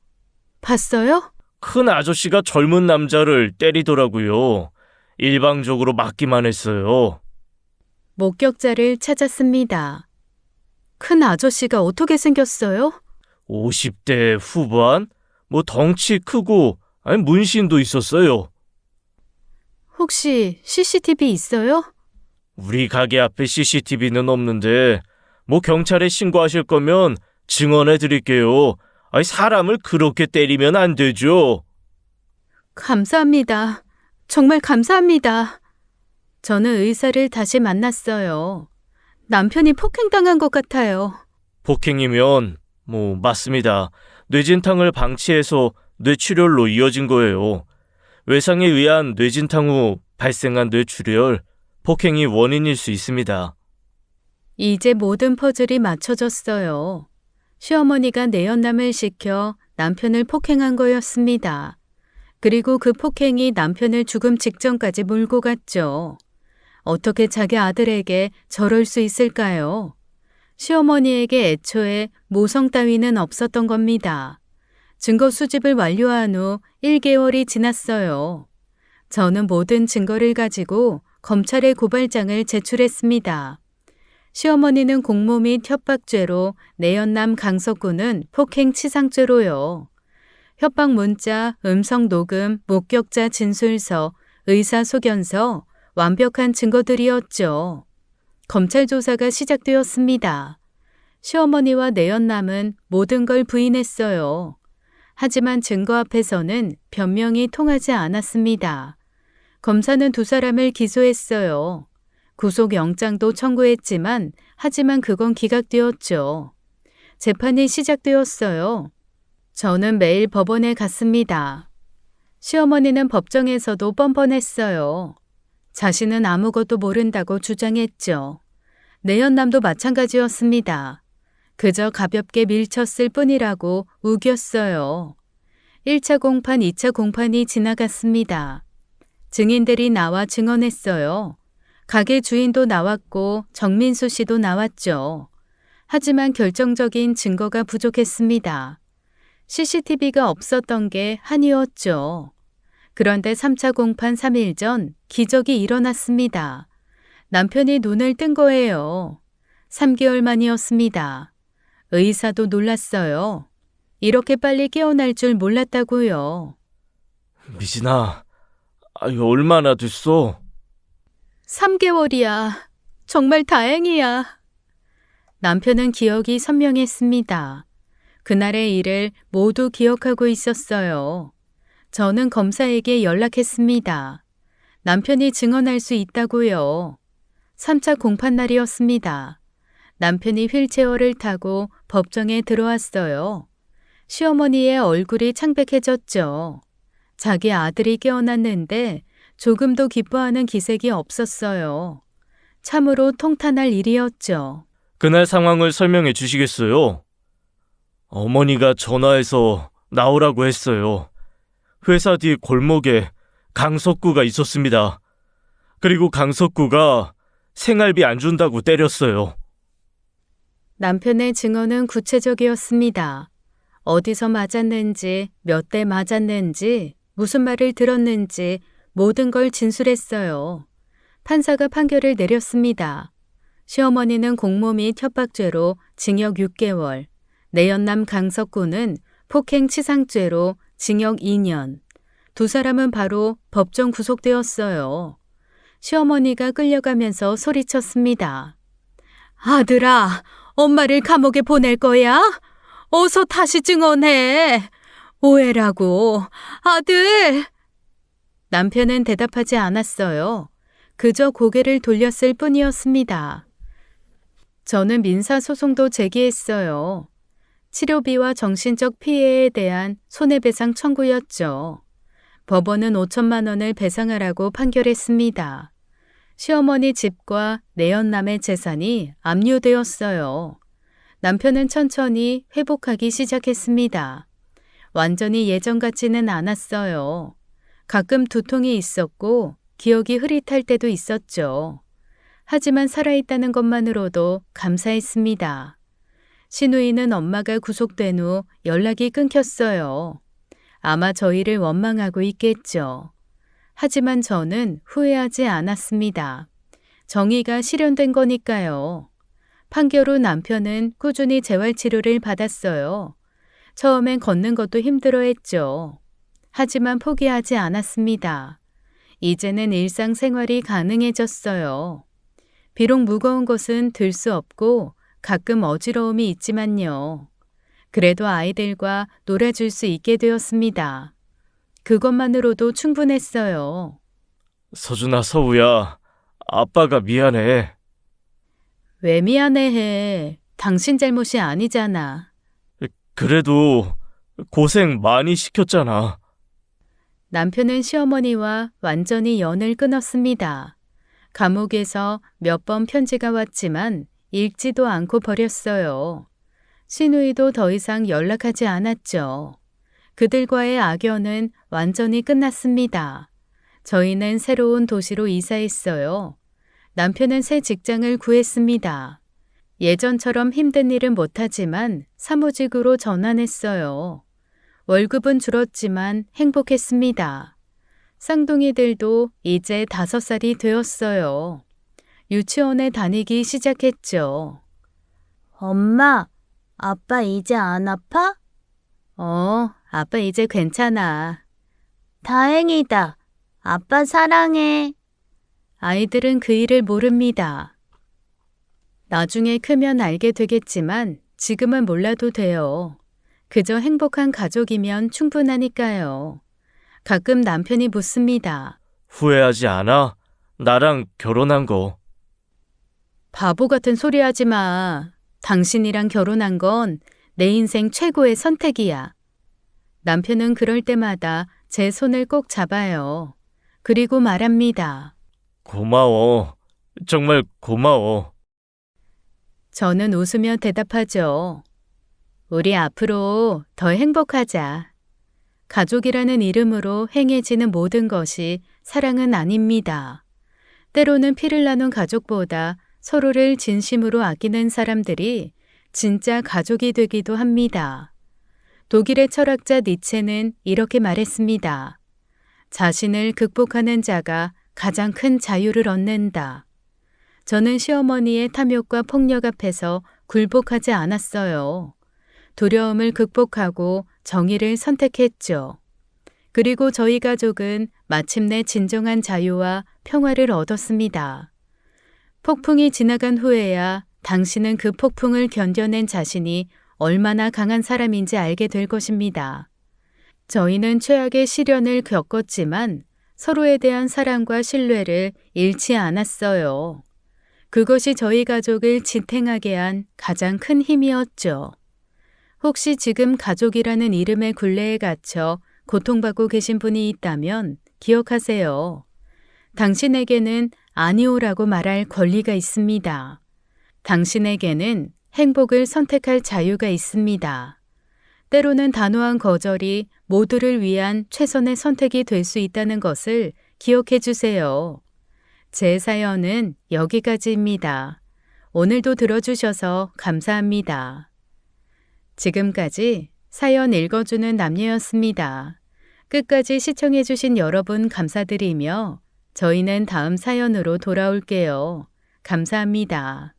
봤어요? 큰 아저씨가 젊은 남자를 때리더라고요. 일방적으로 맞기만 했어요. 목격자를 찾았습니다. 큰 아저씨가 어떻게 생겼어요? 50대 후반? 덩치 크고 문신도 있었어요. 혹시 CCTV 있어요? 우리 가게 앞에 CCTV는 없는데 경찰에 신고하실 거면 증언해 드릴게요. 사람을 그렇게 때리면 안 되죠. 감사합니다. 정말 감사합니다. 저는 의사를 다시 만났어요. 남편이 폭행당한 것 같아요. 폭행이면 맞습니다. 뇌진탕을 방치해서 뇌출혈로 이어진 거예요. 외상에 의한 뇌진탕 후 발생한 뇌출혈, 폭행이 원인일 수 있습니다. 이제 모든 퍼즐이 맞춰졌어요. 시어머니가 내연남을 시켜 남편을 폭행한 거였습니다. 그리고 그 폭행이 남편을 죽음 직전까지 몰고 갔죠. 어떻게 자기 아들에게 저럴 수 있을까요? 시어머니에게 애초에 모성 따위는 없었던 겁니다. 증거 수집을 완료한 후 1개월이 지났어요. 저는 모든 증거를 가지고 검찰에 고발장을 제출했습니다. 시어머니는 공모 및 협박죄로, 내연남 강석구는 폭행치상죄로요. 협박 문자, 음성 녹음, 목격자 진술서, 의사 소견서, 완벽한 증거들이었죠. 검찰 조사가 시작되었습니다. 시어머니와 내연남은 모든 걸 부인했어요. 하지만 증거 앞에서는 변명이 통하지 않았습니다. 검사는 두 사람을 기소했어요. 구속영장도 청구했지만 하지만 그건 기각되었죠. 재판이 시작되었어요. 저는 매일 법원에 갔습니다. 시어머니는 법정에서도 뻔뻔했어요. 자신은 아무것도 모른다고 주장했죠. 내연남도 마찬가지였습니다. 그저 가볍게 밀쳤을 뿐이라고 우겼어요. 1차 공판, 2차 공판이 지나갔습니다. 증인들이 나와 증언했어요. 가게 주인도 나왔고 정민수 씨도 나왔죠. 하지만 결정적인 증거가 부족했습니다. CCTV가 없었던 게 한이었죠. 그런데 3차 공판 3일 전 기적이 일어났습니다. 남편이 눈을 뜬 거예요. 3개월 만이었습니다. 의사도 놀랐어요. 이렇게 빨리 깨어날 줄 몰랐다고요. 미진아, 얼마나 됐어? 3개월이야. 정말 다행이야. 남편은 기억이 선명했습니다. 그날의 일을 모두 기억하고 있었어요. 저는 검사에게 연락했습니다. 남편이 증언할 수 있다고요. 3차 공판 날이었습니다. 남편이 휠체어를 타고 법정에 들어왔어요. 시어머니의 얼굴이 창백해졌죠. 자기 아들이 깨어났는데 조금도 기뻐하는 기색이 없었어요. 참으로 통탄할 일이었죠. 그날 상황을 설명해 주시겠어요? 어머니가 전화해서 나오라고 했어요. 회사 뒤 골목에 강석구가 있었습니다. 그리고 강석구가 생활비 안 준다고 때렸어요. 남편의 증언은 구체적이었습니다. 어디서 맞았는지, 몇 대 맞았는지, 무슨 말을 들었는지 모든 걸 진술했어요. 판사가 판결을 내렸습니다. 시어머니는 공모 및 협박죄로 징역 6개월, 내연남 강석구는 폭행치상죄로 징역 2년. 두 사람은 바로 법정 구속되었어요. 시어머니가 끌려가면서 소리쳤습니다. 아들아, 엄마를 감옥에 보낼 거야? 어서 다시 증언해. 오해라고. 아들! 남편은 대답하지 않았어요. 그저 고개를 돌렸을 뿐이었습니다. 저는 민사소송도 제기했어요. 치료비와 정신적 피해에 대한 손해배상 청구였죠. 법원은 5천만 원을 배상하라고 판결했습니다. 시어머니 집과 내연남의 재산이 압류되었어요. 남편은 천천히 회복하기 시작했습니다. 완전히 예전 같지는 않았어요. 가끔 두통이 있었고 기억이 흐릿할 때도 있었죠. 하지만 살아있다는 것만으로도 감사했습니다. 시누이는 엄마가 구속된 후 연락이 끊겼어요. 아마 저희를 원망하고 있겠죠. 하지만 저는 후회하지 않았습니다. 정의가 실현된 거니까요. 판결 후 남편은 꾸준히 재활치료를 받았어요. 처음엔 걷는 것도 힘들어했죠. 하지만 포기하지 않았습니다. 이제는 일상생활이 가능해졌어요. 비록 무거운 것은 들 수 없고 가끔 어지러움이 있지만요. 그래도 아이들과 놀아줄 수 있게 되었습니다. 그것만으로도 충분했어요. 서준아, 서우야, 아빠가 미안해. 왜 미안해해. 당신 잘못이 아니잖아. 그래도 고생 많이 시켰잖아. 남편은 시어머니와 완전히 연을 끊었습니다. 감옥에서 몇 번 편지가 왔지만 읽지도 않고 버렸어요. 시누이도 더 이상 연락하지 않았죠. 그들과의 악연은 완전히 끝났습니다. 저희는 새로운 도시로 이사했어요. 남편은 새 직장을 구했습니다. 예전처럼 힘든 일은 못하지만 사무직으로 전환했어요. 월급은 줄었지만 행복했습니다. 쌍둥이들도 이제 5살이 되었어요. 유치원에 다니기 시작했죠. 엄마, 아빠 이제 안 아파? 아빠 이제 괜찮아. 다행이다. 아빠 사랑해. 아이들은 그 일을 모릅니다. 나중에 크면 알게 되겠지만 지금은 몰라도 돼요. 그저 행복한 가족이면 충분하니까요. 가끔 남편이 묻습니다. 후회하지 않아? 나랑 결혼한 거. 바보 같은 소리 하지 마. 당신이랑 결혼한 건 내 인생 최고의 선택이야. 남편은 그럴 때마다 제 손을 꼭 잡아요. 그리고 말합니다. 고마워. 정말 고마워. 저는 웃으며 대답하죠. 우리 앞으로 더 행복하자. 가족이라는 이름으로 행해지는 모든 것이 사랑은 아닙니다. 때로는 피를 나눈 가족보다 서로를 진심으로 아끼는 사람들이 진짜 가족이 되기도 합니다. 독일의 철학자 니체는 이렇게 말했습니다. 자신을 극복하는 자가 가장 큰 자유를 얻는다. 저는 시어머니의 탐욕과 폭력 앞에서 굴복하지 않았어요. 두려움을 극복하고 정의를 선택했죠. 그리고 저희 가족은 마침내 진정한 자유와 평화를 얻었습니다. 폭풍이 지나간 후에야 당신은 그 폭풍을 견뎌낸 자신이 얼마나 강한 사람인지 알게 될 것입니다. 저희는 최악의 시련을 겪었지만 서로에 대한 사랑과 신뢰를 잃지 않았어요. 그것이 저희 가족을 지탱하게 한 가장 큰 힘이었죠. 혹시 지금 가족이라는 이름의 굴레에 갇혀 고통받고 계신 분이 있다면 기억하세요. 당신에게는 아니오라고 말할 권리가 있습니다. 당신에게는 행복을 선택할 자유가 있습니다. 때로는 단호한 거절이 모두를 위한 최선의 선택이 될 수 있다는 것을 기억해 주세요. 제 사연은 여기까지입니다. 오늘도 들어주셔서 감사합니다. 지금까지 사연 읽어주는 남녀였습니다. 끝까지 시청해주신 여러분 감사드리며 저희는 다음 사연으로 돌아올게요. 감사합니다.